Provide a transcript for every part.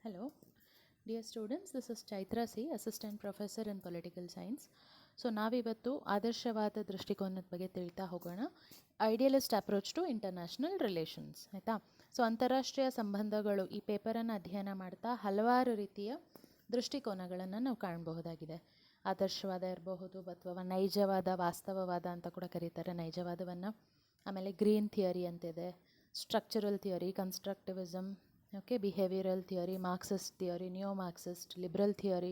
Hello, dear students. This is Chaitra C, Assistant Professor in Political Science. So ನಾವಿವತ್ತು ಆದರ್ಶವಾದ ದೃಷ್ಟಿಕೋನದ ಬಗ್ಗೆ ತಿಳಿತಾ ಹೋಗೋಣ. Idealist approach to international relations. ಆಯಿತಾ? ಸೊ ಅಂತಾರಾಷ್ಟ್ರೀಯ ಸಂಬಂಧಗಳು ಈ ಪೇಪರನ್ನು ಅಧ್ಯಯನ ಮಾಡ್ತಾ ಹಲವಾರು ರೀತಿಯ ದೃಷ್ಟಿಕೋನಗಳನ್ನು ನಾವು ಕಾಣಬಹುದಾಗಿದೆ. ಆದರ್ಶವಾದ ಇರಬಹುದು ಅಥವಾ ನೈಜವಾದ, ವಾಸ್ತವವಾದ ಅಂತ ಕೂಡ ಕರೀತಾರೆ ನೈಜವಾದವನ್ನು. ಆಮೇಲೆ ಗ್ರೀನ್ ಥಿಯರಿ ಅಂತಿದೆ, structural theory, constructivism, okay, behavioural theory, Marxist theory, neo Marxist, liberal theory,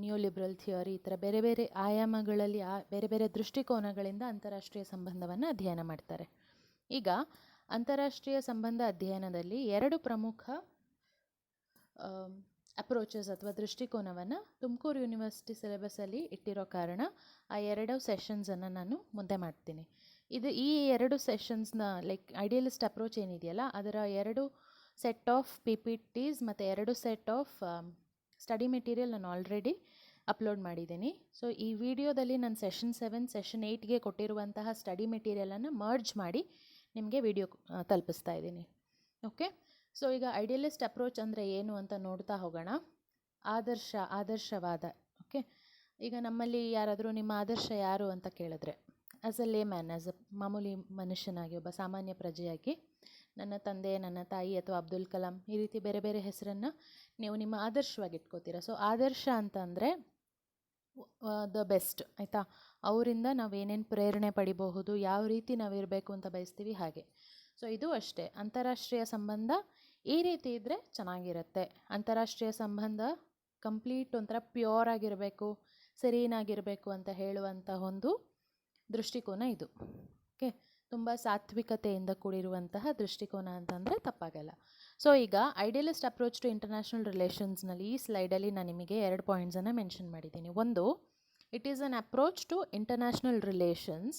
new liberal theory, ಈ ಥರ ಬೇರೆ ಬೇರೆ ಆಯಾಮಗಳಲ್ಲಿ ಬೇರೆ ಬೇರೆ ದೃಷ್ಟಿಕೋನಗಳಿಂದ ಅಂತಾರಾಷ್ಟ್ರೀಯ ಸಂಬಂಧವನ್ನು ಅಧ್ಯಯನ ಮಾಡ್ತಾರೆ. ಈಗ ಅಂತಾರಾಷ್ಟ್ರೀಯ ಸಂಬಂಧ ಅಧ್ಯಯನದಲ್ಲಿ ಎರಡು ಪ್ರಮುಖ ಅಪ್ರೋಚಸ್ ಅಥವಾ ದೃಷ್ಟಿಕೋನವನ್ನು ತುಮಕೂರು ಯೂನಿವರ್ಸಿಟಿ ಸಿಲೆಬಸಲ್ಲಿ ಇಟ್ಟಿರೋ ಕಾರಣ ಆ ಎರಡು ಸೆಷನ್ಸನ್ನು ನಾನು ಮುಂದೆ ಮಾಡ್ತೀನಿ. ಈ ಎರಡು ಸೆಷನ್ಸ್ನ ಐಡಿಯಲಿಸ್ಟ್ ಅಪ್ರೋಚ್ ಏನಿದೆಯಲ್ಲ ಅದರ ಎರಡು set of P P Ts ಮತ್ತು ಎರಡು ಸೆಟ್ ಆಫ್ ಸ್ಟಡಿ ಮೆಟೀರಿಯಲ್ ನಾನು ಆಲ್ರೆಡಿ ಅಪ್ಲೋಡ್ ಮಾಡಿದ್ದೀನಿ. ಸೊ ಈ ವಿಡಿಯೋದಲ್ಲಿ ನಾನು ಸೆಷನ್ 7, ಸೆಷನ್ 8ಗೆ ಕೊಟ್ಟಿರುವಂತಹ ಸ್ಟಡಿ ಮೆಟೀರಿಯಲನ್ನು ಮರ್ಜ್ ಮಾಡಿ ನಿಮಗೆ ವಿಡಿಯೋ ತಲುಪಿಸ್ತಾ ಇದ್ದೀನಿ. ಓಕೆ, ಸೊ ಈಗ ಐಡಿಯಲಿಸ್ಟ್ ಅಪ್ರೋಚ್ ಅಂದರೆ ಏನು ಅಂತ ನೋಡ್ತಾ ಹೋಗೋಣ. ಆದರ್ಶವಾದ. ಓಕೆ, ಈಗ ನಮ್ಮಲ್ಲಿ ಯಾರಾದರೂ ನಿಮ್ಮ ಆದರ್ಶ ಯಾರು ಅಂತ ಕೇಳಿದ್ರೆ, as a Lehman, as a ಮಾಮೂಲಿ ಮನುಷ್ಯನಾಗಿ, ಒಬ್ಬ ಸಾಮಾನ್ಯ ಪ್ರಜೆಯಾಗಿ ನನ್ನ ತಂದೆ, ನನ್ನ ತಾಯಿ ಅಥವಾ ಅಬ್ದುಲ್ ಕಲಾಂ ಈ ರೀತಿ ಬೇರೆ ಬೇರೆ ಹೆಸರನ್ನು ನೀವು ನಿಮ್ಮ ಆದರ್ಶವಾಗಿ ಇಟ್ಕೋತೀರ. ಸೊ ಆದರ್ಶ ಅಂತಂದರೆ ದ ಬೆಸ್ಟ್, ಆಯಿತಾ? ಅವರಿಂದ ನಾವೇನೇನು ಪ್ರೇರಣೆ ಪಡಿಬಹುದು, ಯಾವ ರೀತಿ ನಾವಿರಬೇಕು ಅಂತ ಬಯಸ್ತೀವಿ ಹಾಗೆ. ಸೊ ಇದು ಅಷ್ಟೇ. ಅಂತಾರಾಷ್ಟ್ರೀಯ ಸಂಬಂಧ ಈ ರೀತಿ ಇದ್ದರೆ ಚೆನ್ನಾಗಿರುತ್ತೆ. ಅಂತಾರಾಷ್ಟ್ರೀಯ ಸಂಬಂಧ ಕಂಪ್ಲೀಟ್ ಒಂಥರ ಪ್ಯೂರ್ ಆಗಿರಬೇಕು, ಸೆರೀನಾಗಿರಬೇಕು ಅಂತ ಹೇಳುವಂಥ ಒಂದು ದೃಷ್ಟಿಕೋನ ಇದು. ಓಕೆ, ತುಂಬ ಸಾತ್ವಿಕತೆಯಿಂದ ಕೂಡಿರುವಂತಹ ದೃಷ್ಟಿಕೋನ ಅಂತಂದರೆ ತಪ್ಪಾಗಲ್ಲ. ಸೊ ಈಗ ಐಡಿಯಲಿಸ್ಟ್ ಅಪ್ರೋಚ್ ಟು ಇಂಟರ್ನ್ಯಾಷನಲ್ ರಿಲೇಷನ್ಸ್ನಲ್ಲಿ ಈ ಸ್ಲೈಡಲ್ಲಿ ನಾನು ನಿಮಗೆ 2 ಪಾಯಿಂಟ್ಸನ್ನು ಮೆನ್ಷನ್ ಮಾಡಿದ್ದೀನಿ. ಒಂದು, it is an approach to international relations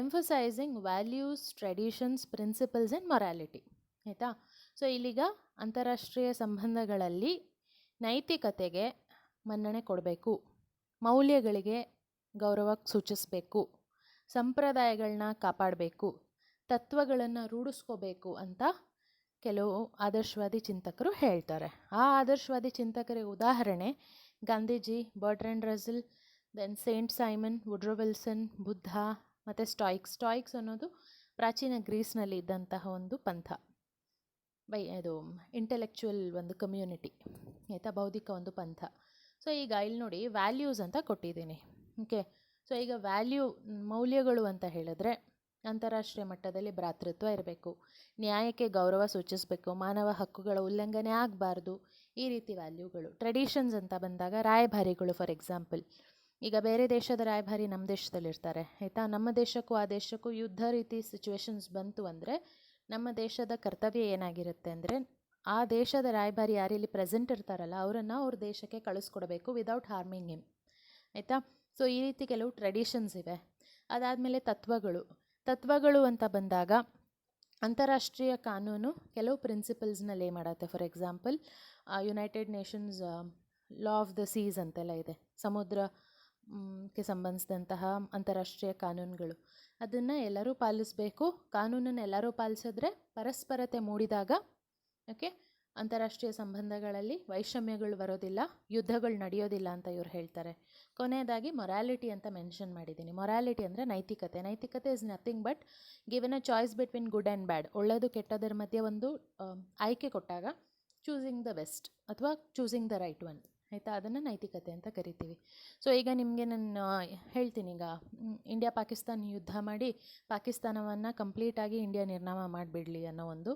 emphasising values, traditions, principles and morality. ಆಯಿತಾ? ಸೊ ಇಲ್ಲಿಗ ಅಂತಾರಾಷ್ಟ್ರೀಯ ಸಂಬಂಧಗಳಲ್ಲಿ ನೈತಿಕತೆಗೆ ಮನ್ನಣೆ ಕೊಡಬೇಕು, ಮೌಲ್ಯಗಳಿಗೆ ಗೌರವ ಸೂಚಿಸಬೇಕು, ಸಂಪ್ರದಾಯಗಳನ್ನ ಕಾಪಾಡಬೇಕು, ತತ್ವಗಳನ್ನು ರೂಢಿಸ್ಕೋಬೇಕು ಅಂತ ಕೆಲವು ಆದರ್ಶವಾದಿ ಚಿಂತಕರು ಹೇಳ್ತಾರೆ. ಆ ಆದರ್ಶವಾದಿ ಚಿಂತಕರಿಗೆ ಉದಾಹರಣೆ Gandhiji, Bertrand Russell, then Saint Simon, Woodrow Wilson, Buddha ಮತ್ತು ಸ್ಟಾಯಿಕ್ಸ್ ಅನ್ನೋದು ಪ್ರಾಚೀನ ಗ್ರೀಸ್ನಲ್ಲಿ ಇದ್ದಂತಹ ಒಂದು ಪಂಥ, ಇದು ಇಂಟೆಲೆಕ್ಚುವಲ್ ಒಂದು ಕಮ್ಯುನಿಟಿ, ಆಯಿತಾ? ಬೌದ್ಧಿಕ ಒಂದು ಪಂಥ. ಸೊ ಈಗ ಇಲ್ಲಿ ನೋಡಿ ವ್ಯಾಲ್ಯೂಸ್ ಅಂತ ಕೊಟ್ಟಿದ್ದೀನಿ. ಓಕೆ, ಸೊ ಈಗ ಮೌಲ್ಯಗಳು ಅಂತ ಹೇಳಿದ್ರೆ ಅಂತಾರಾಷ್ಟ್ರೀಯ ಮಟ್ಟದಲ್ಲಿ ಭ್ರಾತೃತ್ವ ಇರಬೇಕು, ನ್ಯಾಯಕ್ಕೆ ಗೌರವ ಸೂಚಿಸಬೇಕು, ಮಾನವ ಹಕ್ಕುಗಳ ಉಲ್ಲಂಘನೆ ಆಗಬಾರ್ದು, ಈ ರೀತಿ ವ್ಯಾಲ್ಯೂಗಳು. ಟ್ರೆಡಿಷನ್ಸ್ ಅಂತ ಬಂದಾಗ ರಾಯಭಾರಿಗಳು, ಫಾರ್ ಎಕ್ಸಾಂಪಲ್ ಈಗ ಬೇರೆ ದೇಶದ ರಾಯಭಾರಿ ನಮ್ಮ ದೇಶದಲ್ಲಿರ್ತಾರೆ, ಆಯಿತಾ? ನಮ್ಮ ದೇಶಕ್ಕೂ ಆ ದೇಶಕ್ಕೂ ಯುದ್ಧ ರೀತಿ ಸಿಚುವೇಶನ್ಸ್ ಬಂತು ಅಂದರೆ ನಮ್ಮ ದೇಶದ ಕರ್ತವ್ಯ ಏನಾಗಿರುತ್ತೆ ಅಂದರೆ ಆ ದೇಶದ ರಾಯಭಾರಿ ಯಾರಿಲ್ಲಿ ಪ್ರೆಸೆಂಟ್ ಇರ್ತಾರಲ್ಲ ಅವರನ್ನು ಅವ್ರ ದೇಶಕ್ಕೆ ಕಳಿಸ್ಕೊಡ್ಬೇಕು ವಿದೌಟ್ ಹಾರ್ಮಿಂಗ್ ಹಿಮ್, ಆಯಿತಾ? ಸೊ ಈ ರೀತಿ ಕೆಲವು ಟ್ರೆಡಿಷನ್ಸ್ ಇವೆ. ಅದಾದಮೇಲೆ ತತ್ವಗಳು ಅಂತ ಬಂದಾಗ ಅಂತಾರಾಷ್ಟ್ರೀಯ ಕಾನೂನು ಕೆಲವು ಪ್ರಿನ್ಸಿಪಲ್ಸ್ನ ಲೇ ಮಾಡುತ್ತೆ. For example United Nations law of the seas ಅಂತೆಲ್ಲ ಇದೆ, ಸಮುದ್ರಕ್ಕೆ ಸಂಬಂಧಿಸಿದಂತಹ ಅಂತಾರಾಷ್ಟ್ರೀಯ ಕಾನೂನುಗಳು. ಅದನ್ನು ಎಲ್ಲರೂ ಪಾಲಿಸಬೇಕು. ಕಾನೂನನ್ನು ಎಲ್ಲರೂ ಪಾಲಿಸಿದ್ರೆ ಪರಸ್ಪರತೆ ಮೂಡಿದಾಗ, ಓಕೆ, ಅಂತಾರಾಷ್ಟ್ರೀಯ ಸಂಬಂಧಗಳಲ್ಲಿ ವೈಷಮ್ಯಗಳು ಬರೋದಿಲ್ಲ, ಯುದ್ಧಗಳು ನಡೆಯೋದಿಲ್ಲ ಅಂತ ಇವ್ರು ಹೇಳ್ತಾರೆ. ಕೊನೆಯದಾಗಿ ಮೊರಾಲಿಟಿ ಅಂತ ಮೆನ್ಷನ್ ಮಾಡಿದ್ದೀನಿ. ಮೊರಾಲಿಟಿ ಅಂದರೆ ನೈತಿಕತೆ is nothing but given a choice between good and bad, ಒಳ್ಳೆಯದು ಕೆಟ್ಟದರ ಮಧ್ಯೆ ಒಂದು ಆಯ್ಕೆ ಕೊಟ್ಟಾಗ ಚೂಸಿಂಗ್ ದ ಬೆಸ್ಟ್ ಅಥವಾ ಚೂಸಿಂಗ್ ದ ರೈಟ್ ಒನ್, ಆಯಿತಾ? ಅದನ್ನು ನೈತಿಕತೆ ಅಂತ ಕರಿತೀವಿ. ಸೊ ಈಗ ನಿಮಗೆ ನಾನು ಹೇಳ್ತೀನಿ, ಈಗ ಇಂಡಿಯಾ ಪಾಕಿಸ್ತಾನ ಯುದ್ಧ ಮಾಡಿ ಪಾಕಿಸ್ತಾನವನ್ನು ಕಂಪ್ಲೀಟಾಗಿ ಇಂಡಿಯಾ ನಿರ್ನಾಮ ಮಾಡಿಬಿಡಲಿ ಅನ್ನೋ ಒಂದು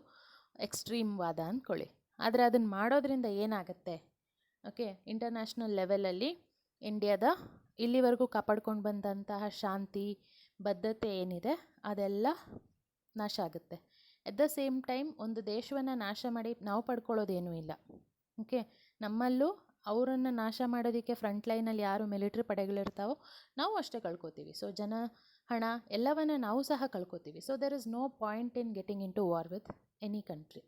ಎಕ್ಸ್ಟ್ರೀಮ್ ವಾದ ಅಂದ್ಕೊಳ್ಳಿ. ಆದರೆ ಅದನ್ನು ಮಾಡೋದ್ರಿಂದ ಏನಾಗುತ್ತೆ? ಓಕೆ, ಇಂಟರ್ನ್ಯಾಷನಲ್ ಲೆವೆಲಲ್ಲಿ ಇಂಡಿಯಾದ ಇಲ್ಲಿವರೆಗೂ ಕಾಪಾಡ್ಕೊಂಡು ಬಂದಂತಹ ಶಾಂತಿ, ಬದ್ಧತೆ ಏನಿದೆ ಅದೆಲ್ಲ ನಾಶ ಆಗುತ್ತೆ. ಎಟ್ ದ ಸೇಮ್ ಟೈಮ್ ಒಂದು ದೇಶವನ್ನು ನಾಶ ಮಾಡಿ ನಾವು ಪಡ್ಕೊಳ್ಳೋದೇನೂ ಇಲ್ಲ. ಓಕೆ, ನಮ್ಮಲ್ಲೂ ಅವರನ್ನು ನಾಶ ಮಾಡೋದಕ್ಕೆ ಫ್ರಂಟ್ ಲೈನಲ್ಲಿ ಯಾರು ಮಿಲಿಟ್ರಿ ಪಡೆಗಳಿರ್ತಾವೋ ನಾವು ಅಷ್ಟೇ ಕಳ್ಕೊತೀವಿ. ಸೊ ಜನ, ಹಣ ಎಲ್ಲವನ್ನು ನಾವು ಸಹ ಕಳ್ಕೊತೀವಿ. So there is no point in getting into war with any country,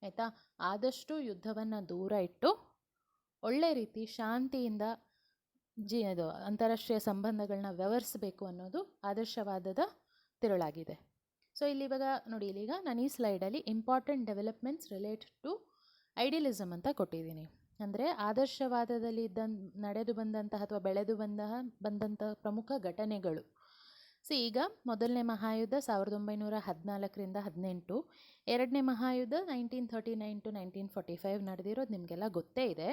ಆಯಿತಾ? ಆದಷ್ಟು ಯುದ್ಧವನ್ನು ದೂರ ಇಟ್ಟು ಒಳ್ಳೆ ರೀತಿ ಶಾಂತಿಯಿಂದ ಅದು ಅಂತಾರಾಷ್ಟ್ರೀಯ ಸಂಬಂಧಗಳನ್ನ ವ್ಯವಹರಿಸಬೇಕು ಅನ್ನೋದು ಆದರ್ಶವಾದದ ತಿರುಳಾಗಿದೆ. ಸೊ ಇಲ್ಲಿ ಇವಾಗ ನೋಡಿ, ಇಲ್ಲಿಗ ನಾನು ಈ ಸ್ಲೈಡಲ್ಲಿ important developments related to idealism ಅಂತ ಕೊಟ್ಟಿದ್ದೀನಿ. ಅಂದರೆ ಆದರ್ಶವಾದದಲ್ಲಿ ನಡೆದು ಬಂದಂತಹ ಅಥವಾ ಬೆಳೆದು ಬಂದಂತಹ ಪ್ರಮುಖ ಘಟನೆಗಳು. ಈಗ ಮೊದಲನೇ ಮಹಾಯುದ್ಧ 1914ರಿಂದ 18, ಎರಡನೇ ಮಹಾಯುದ್ಧ 1939 to 1945 ನಡೆದಿರೋದು ನಿಮಗೆಲ್ಲ ಗೊತ್ತೇ ಇದೆ.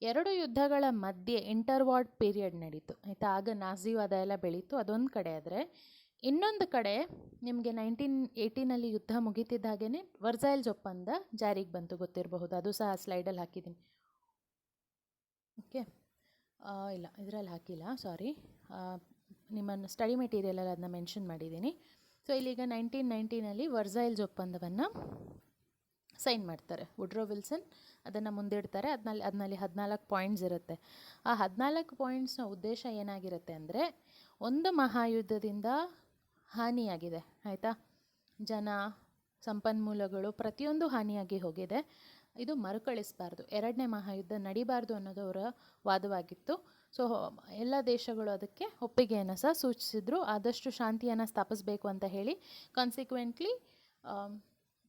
ಎರಡು ಯುದ್ಧಗಳ ಮಧ್ಯೆ ಇಂಟರ್ವಾರ್ಡ್ ಪೀರಿಯಡ್ ನಡೀತು, ಆಯಿತಾ. ಆಗ ನಾಜಿವಾದ ಎಲ್ಲ ಬೆಳೀತು, ಅದೊಂದು ಕಡೆ. ಆದರೆ ಇನ್ನೊಂದು ಕಡೆ ನಿಮಗೆ 1918 ಯುದ್ಧ ಮುಗಿತಿದ್ದ ಹಾಗೇ ವರ್ಸೈಲ್ಸ್ ಒಪ್ಪಂದ ಜಾರಿಗೆ ಬಂತು, ಗೊತ್ತಿರಬಹುದು. ಅದು ಸಹ ಸ್ಲೈಡಲ್ಲಿ ಹಾಕಿದ್ದೀನಿ. ಓಕೆ, ಇಲ್ಲ ಇದರಲ್ಲಿ ಹಾಕಿಲ್ಲ, ಸಾರಿ. ನಿಮ್ಮನ್ನು ಸ್ಟಡಿ ಮೆಟೀರಿಯಲಲ್ಲಿ ಅದನ್ನ ಮೆನ್ಷನ್ ಮಾಡಿದ್ದೀನಿ. ಸೊ ಇಲ್ಲಿಗ 1919 ವರ್ಸೈಲ್ಸ್ ಒಪ್ಪಂದವನ್ನು ಸೈನ್ ಮಾಡ್ತಾರೆ. ವುಡ್ರೋ ವಿಲ್ಸನ್ ಅದನ್ನು ಮುಂದಿಡ್ತಾರೆ. ಅದರಲ್ಲಿ 14 ಪಾಯಿಂಟ್ಸ್ ಇರುತ್ತೆ. ಆ 14 ಪಾಯಿಂಟ್ಸ್ನ ಉದ್ದೇಶ ಏನಾಗಿರುತ್ತೆ ಅಂದರೆ, ಒಂದು ಮಹಾಯುದ್ಧದಿಂದ ಹಾನಿಯಾಗಿದೆ, ಆಯಿತಾ. ಜನ, ಸಂಪನ್ಮೂಲಗಳು ಪ್ರತಿಯೊಂದು ಹಾನಿಯಾಗಿ ಹೋಗಿದೆ. ಇದು ಮರುಕಳಿಸಬಾರ್ದು, ಎರಡನೇ ಮಹಾಯುದ್ಧ ನಡಿಬಾರ್ದು ಅನ್ನೋದು ಅವರ ವಾದವಾಗಿತ್ತು. ಸೊ ಎಲ್ಲ ದೇಶಗಳು ಅದಕ್ಕೆ ಒಪ್ಪಿಗೆಯನ್ನು ಸಹ ಸೂಚಿಸಿದ್ರು, ಆದಷ್ಟು ಶಾಂತಿಯನ್ನು ಸ್ಥಾಪಿಸಬೇಕು ಅಂತ ಹೇಳಿ. ಕಾನ್ಸಿಕ್ವೆಂಟ್ಲಿ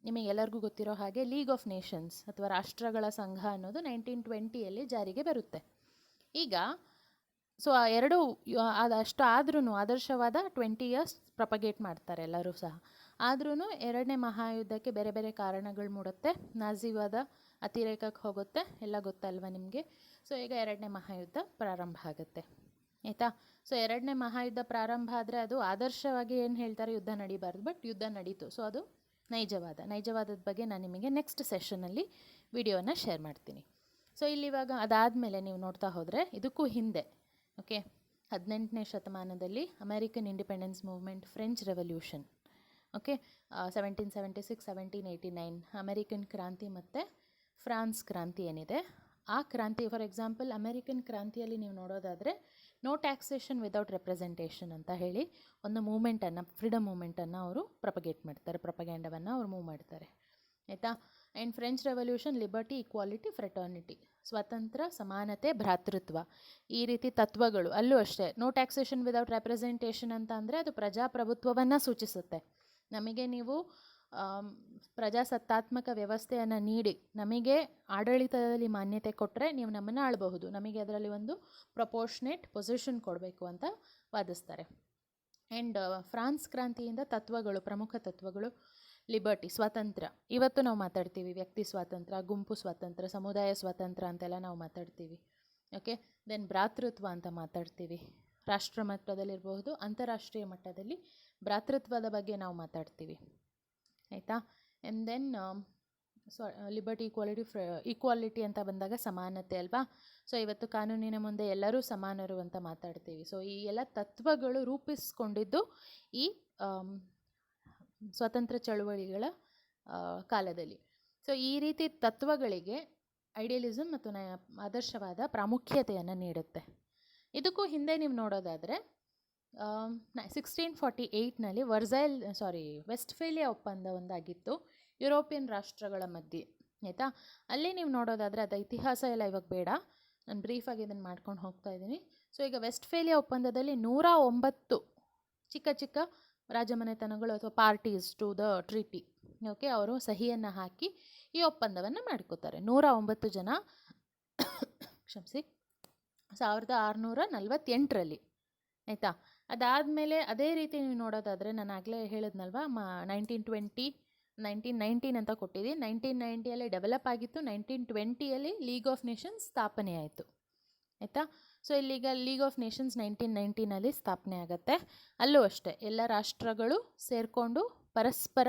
ನಿಮಗೆಲ್ಲರಿಗೂ ಗೊತ್ತಿರೋ ಹಾಗೆ ಲೀಗ್ ಆಫ್ ನೇಷನ್ಸ್ ಅಥವಾ ರಾಷ್ಟ್ರಗಳ ಸಂಘ ಅನ್ನೋದು 1920 ಜಾರಿಗೆ ಬರುತ್ತೆ. ಈಗ ಸೊ ಆ ಎರಡು ಅದಷ್ಟು ಆದ್ರೂ ಆದರ್ಶವಾದ 20 years ಪ್ರಪಗೇಟ್ ಮಾಡ್ತಾರೆ ಎಲ್ಲರೂ ಸಹ. ಆದ್ರೂ ಎರಡನೇ ಮಹಾಯುದ್ಧಕ್ಕೆ ಬೇರೆ ಬೇರೆ ಕಾರಣಗಳು ಮೂಡುತ್ತೆ. ನಾಜಿವಾದ ಅತಿರೇಕಕ್ಕೆ ಹೋಗುತ್ತೆ, ಎಲ್ಲ ಗೊತ್ತಲ್ವ ನಿಮಗೆ. ಸೊ ಈಗ ಎರಡನೇ ಮಹಾಯುದ್ಧ ಪ್ರಾರಂಭ ಆಗುತ್ತೆ, ಆಯಿತಾ. ಸೊ ಎರಡನೇ ಮಹಾಯುದ್ಧ ಪ್ರಾರಂಭ ಆದರೆ ಅದು ಆದರ್ಶವಾಗಿ ಏನು ಹೇಳ್ತಾರೆ, ಯುದ್ಧ ನಡಿಬಾರ್ದು, ಬಟ್ ಯುದ್ಧ ನಡೀತು. ಸೊ ಅದು ನೈಜವಾದದ ಬಗ್ಗೆ ನಾನು ನಿಮಗೆ ನೆಕ್ಸ್ಟ್ ಸೆಷನಲ್ಲಿ ವಿಡಿಯೋನ ಶೇರ್ ಮಾಡ್ತೀನಿ. ಸೊ ಇಲ್ಲಿವಾಗ ಅದಾದಮೇಲೆ ನೀವು ನೋಡ್ತಾ ಹೋದರೆ ಇದಕ್ಕೂ ಹಿಂದೆ, ಓಕೆ, 18ನೇ ಶತಮಾನದಲ್ಲಿ American independence movement, French revolution, okay, 1776, 1789 American ಕ್ರಾಂತಿ ಮತ್ತು ಫ್ರಾನ್ಸ್ ಕ್ರಾಂತಿ ಏನಿದೆ, ಆ ಕ್ರಾಂತಿ. ಫಾರ್ ಎಕ್ಸಾಂಪಲ್ ಅಮೇರಿಕನ್ ಕ್ರಾಂತಿಯಲ್ಲಿ ನೀವು ನೋಡೋದಾದರೆ ನೋ ಟ್ಯಾಕ್ಸೇಷನ್ ವಿದೌಟ್ ರೆಪ್ರೆಸೆಂಟೇಷನ್ ಅಂತ ಹೇಳಿ ಒಂದು ಮೂಮೆಂಟನ್ನು, ಫ್ರೀಡಮ್ ಮೂಮೆಂಟನ್ನು ಅವರು ಪ್ರಪಗೇಟ್ ಮಾಡ್ತಾರೆ, ಪ್ರಪಗ್ಯಾಂಡವನ್ನು ಅವರು ಮೂವ್ ಮಾಡ್ತಾರೆ, ಆಯಿತಾ. And French revolution liberty, equality, fraternity, ಸ್ವತಂತ್ರ, ಸಮಾನತೆ, ಭ್ರಾತೃತ್ವ, ಈ ರೀತಿ ತತ್ವಗಳು. ಅಲ್ಲೂ ಅಷ್ಟೇ, ನೋ ಟ್ಯಾಕ್ಸೇಷನ್ ವಿದೌಟ್ ರೆಪ್ರೆಸೆಂಟೇಷನ್ ಅಂತ ಅಂದರೆ ಅದು ಪ್ರಜಾಪ್ರಭುತ್ವವನ್ನು ಸೂಚಿಸುತ್ತೆ. ನಮಗೆ ನೀವು ಪ್ರಜಾಸತ್ತಾತ್ಮಕ ವ್ಯವಸ್ಥೆಯನ್ನು ನೀಡಿ ನಮಗೆ ಆಡಳಿತದಲ್ಲಿ ಮಾನ್ಯತೆ ಕೊಟ್ಟರೆ ನೀವು ನಮ್ಮನ್ನು ಆಳಬಹುದು, ನಮಗೆ ಅದರಲ್ಲಿ ಒಂದು ಪ್ರಪೋರ್ಷನೇಟ್ ಪೊಸಿಷನ್ ಕೊಡಬೇಕು ಅಂತ ವಾದಿಸ್ತಾರೆ. ಆ್ಯಂಡ್ ಫ್ರಾನ್ಸ್ ಕ್ರಾಂತಿಯಿಂದ ತತ್ವಗಳು, ಪ್ರಮುಖ ತತ್ವಗಳು, ಲಿಬರ್ಟಿ, ಸ್ವಾತಂತ್ರ್ಯ. ಇವತ್ತು ನಾವು ಮಾತಾಡ್ತೀವಿ ವ್ಯಕ್ತಿ ಸ್ವಾತಂತ್ರ್ಯ, ಗುಂಪು ಸ್ವಾತಂತ್ರ್ಯ, ಸಮುದಾಯ ಸ್ವಾತಂತ್ರ್ಯ ಅಂತೆಲ್ಲ ನಾವು ಮಾತಾಡ್ತೀವಿ, ಓಕೆ. ದೆನ್ ಭ್ರಾತೃತ್ವ ಅಂತ ಮಾತಾಡ್ತೀವಿ, ರಾಷ್ಟ್ರ ಮಟ್ಟದಲ್ಲಿರಬಹುದು, ಅಂತಾರಾಷ್ಟ್ರೀಯ ಮಟ್ಟದಲ್ಲಿ ಭ್ರಾತೃತ್ವದ ಬಗ್ಗೆ ನಾವು ಮಾತಾಡ್ತೀವಿ, ಆಯಿತಾ. ಆ್ಯಂಡ್ ದೆನ್ ಲಿಬರ್ಟಿ, ಈಕ್ವಾಲಿಟಿ ಅಂತ ಬಂದಾಗ ಸಮಾನತೆ ಅಲ್ವಾ. ಸೊ ಇವತ್ತು ಕಾನೂನಿನ ಮುಂದೆ ಎಲ್ಲರೂ ಸಮಾನರು ಅಂತ ಮಾತಾಡ್ತೀವಿ. ಸೊ ಈ ಎಲ್ಲ ತತ್ವಗಳು ರೂಪಿಸ್ಕೊಂಡಿದ್ದು ಈ ಸ್ವತಂತ್ರ ಚಳುವಳಿಗಳ ಕಾಲದಲ್ಲಿ. ಸೊ ಈ ರೀತಿ ತತ್ವಗಳಿಗೆ ಐಡಿಯಲಿಸಮ್ ಮತ್ತು ಆದರ್ಶವಾದ ಪ್ರಾಮುಖ್ಯತೆಯನ್ನು ನೀಡುತ್ತೆ. ಇದಕ್ಕೂ ಹಿಂದೆ ನೀವು ನೋಡೋದಾದರೆ 1648 ವೆಸ್ಟ್ಫೇಲಿಯಾ ಒಪ್ಪಂದ ಒಂದಾಗಿತ್ತು ಯುರೋಪಿಯನ್ ರಾಷ್ಟ್ರಗಳ ಮಧ್ಯೆ, ಆಯಿತಾ. ಅಲ್ಲಿ ನೀವು ನೋಡೋದಾದರೆ ಅದು ಇತಿಹಾಸ ಎಲ್ಲ ಇವಾಗ ಬೇಡ, ನಾನು ಬ್ರೀಫಾಗಿ ಇದನ್ನು ಮಾಡ್ಕೊಂಡು ಹೋಗ್ತಾ ಇದ್ದೀನಿ. ಸೊ ಈಗ ವೆಸ್ಟ್ಫೇಲಿಯಾ ಒಪ್ಪಂದದಲ್ಲಿ 109 ಚಿಕ್ಕ ಚಿಕ್ಕ ರಾಜಮನೆತನಗಳು ಅಥವಾ parties to the treaty, okay, ಅವರು ಸಹಿಯನ್ನು ಹಾಕಿ ಈ ಒಪ್ಪಂದವನ್ನು ಮಾಡ್ಕೋತಾರೆ. 109 ಜನ, ಕ್ಷಮಿಸಿ, 1648, ಆಯಿತಾ. ಅದಾದಮೇಲೆ ಅದೇ ರೀತಿ ನೀವು ನೋಡೋದಾದರೆ ನಾನು ಆಗಲೇ ಹೇಳಿದ್ನಲ್ವ, 1919 ಅಂತ ಕೊಟ್ಟಿದ್ದೀನಿ. 1990 ಡೆವಲಪ್ ಆಗಿತ್ತು, 1920 ಲೀಗ್ ಆಫ್ ನೇಷನ್ಸ್ ಸ್ಥಾಪನೆ ಆಯಿತು, ಆಯಿತಾ. ಸೊ ಇಲ್ಲಿಗ ಲೀಗ್ ಆಫ್ ನೇಷನ್ಸ್ 1919 ಸ್ಥಾಪನೆ ಆಗುತ್ತೆ. ಅಲ್ಲೂ ಅಷ್ಟೇ ಎಲ್ಲ ರಾಷ್ಟ್ರಗಳು ಸೇರಿಕೊಂಡು ಪರಸ್ಪರ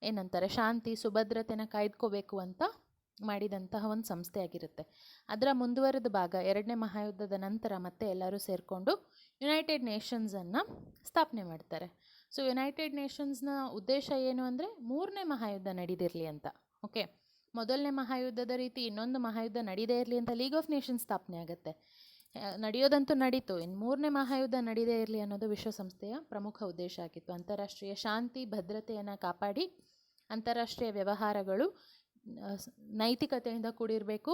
ಏನಂತಾರೆ ಶಾಂತಿ, ಸುಭದ್ರತೆನ ಕಾಯ್ದುಕೋಬೇಕು ಅಂತ ಮಾಡಿದಂತಹ ಒಂದು ಸಂಸ್ಥೆ ಆಗಿರುತ್ತೆ. ಅದರ ಮುಂದುವರೆದ ಭಾಗ ಎರಡನೇ ಮಹಾಯುದ್ಧದ ನಂತರ ಮತ್ತೆ ಎಲ್ಲರೂ ಸೇರಿಕೊಂಡು ಯುನೈಟೆಡ್ ನೇಷನ್ಸನ್ನು ಸ್ಥಾಪನೆ ಮಾಡ್ತಾರೆ. ಸೊ ಯುನೈಟೆಡ್ ನೇಷನ್ಸ್ನ ಉದ್ದೇಶ ಏನು ಅಂದರೆ ಮೂರನೇ ಮಹಾಯುದ್ಧ ನಡೀದಿರಲಿ ಅಂತ, ಓಕೆ. ಮೊದಲನೇ ಮಹಾಯುದ್ಧದ ರೀತಿ ಇನ್ನೊಂದು ಮಹಾಯುದ್ಧ ನಡೀದೇ ಇರಲಿ ಅಂತ ಲೀಗ್ ಆಫ್ ನೇಷನ್ಸ್ ಸ್ಥಾಪನೆ ಆಗುತ್ತೆ. ನಡೆಯೋದಂತೂ ನಡೀತು, ಇನ್ನು ಮೂರನೇ ಮಹಾಯುದ್ಧ ನಡೀದೇ ಇರಲಿ ಅನ್ನೋದು ವಿಶ್ವಸಂಸ್ಥೆಯ ಪ್ರಮುಖ ಉದ್ದೇಶ ಆಗಿತ್ತು. ಅಂತಾರಾಷ್ಟ್ರೀಯ ಶಾಂತಿ ಭದ್ರತೆಯನ್ನು ಕಾಪಾಡಿ ಅಂತಾರಾಷ್ಟ್ರೀಯ ವ್ಯವಹಾರಗಳು ನೈತಿಕತೆಯಿಂದ ಕೂಡಿರಬೇಕು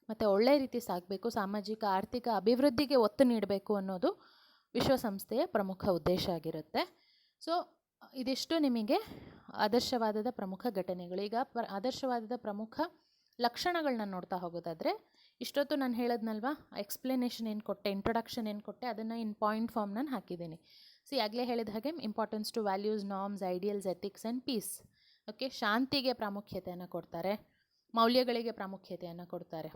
ಮತ್ತು ಒಳ್ಳೆಯ ರೀತಿ ಸಾಗಬೇಕು, ಸಾಮಾಜಿಕ ಆರ್ಥಿಕ ಅಭಿವೃದ್ಧಿಗೆ ಒತ್ತು ನೀಡಬೇಕು ಅನ್ನೋದು ವಿಶ್ವಸಂಸ್ಥೆಯ ಪ್ರಮುಖ ಉದ್ದೇಶ ಆಗಿರುತ್ತೆ. ಸೊ ಇದಿಷ್ಟು ನಿಮಗೆ ಆದರ್ಶವಾದದ ಪ್ರಮುಖ ಘಟನೆಗಳು. ಈಗ ಆದರ್ಶವಾದದ ಪ್ರಮುಖ ಲಕ್ಷಣಗಳನ್ನ ನೋಡ್ತಾ ಹೋಗೋದಾದರೆ, ಇಷ್ಟೊತ್ತು ನಾನು ಹೇಳದ್ನಲ್ವಾ, ಎಕ್ಸ್ಪ್ಲನೇಷನ್ ಏನು ಕೊಟ್ಟೆ, ಇಂಟ್ರೊಡಕ್ಷನ್ ಏನು ಕೊಟ್ಟೆ, ಅದನ್ನು ಇನ್ ಪಾಯಿಂಟ್ ಫಾರ್ಮ್ ನಾನು ಹಾಕಿದ್ದೀನಿ. ಆಗಲೇ ಹೇಳಿದ ಹಾಗೆ importance to values, norms, ideals, ethics and peace. Okay, ಶಾಂತಿಗೆ ಪ್ರಾಮುಖ್ಯತೆಯನ್ನು ಕೊಡ್ತಾರೆ, ಮೌಲ್ಯಗಳಿಗೆ ಪ್ರಾಮುಖ್ಯತೆಯನ್ನು ಕೊಡ್ತಾರೆ.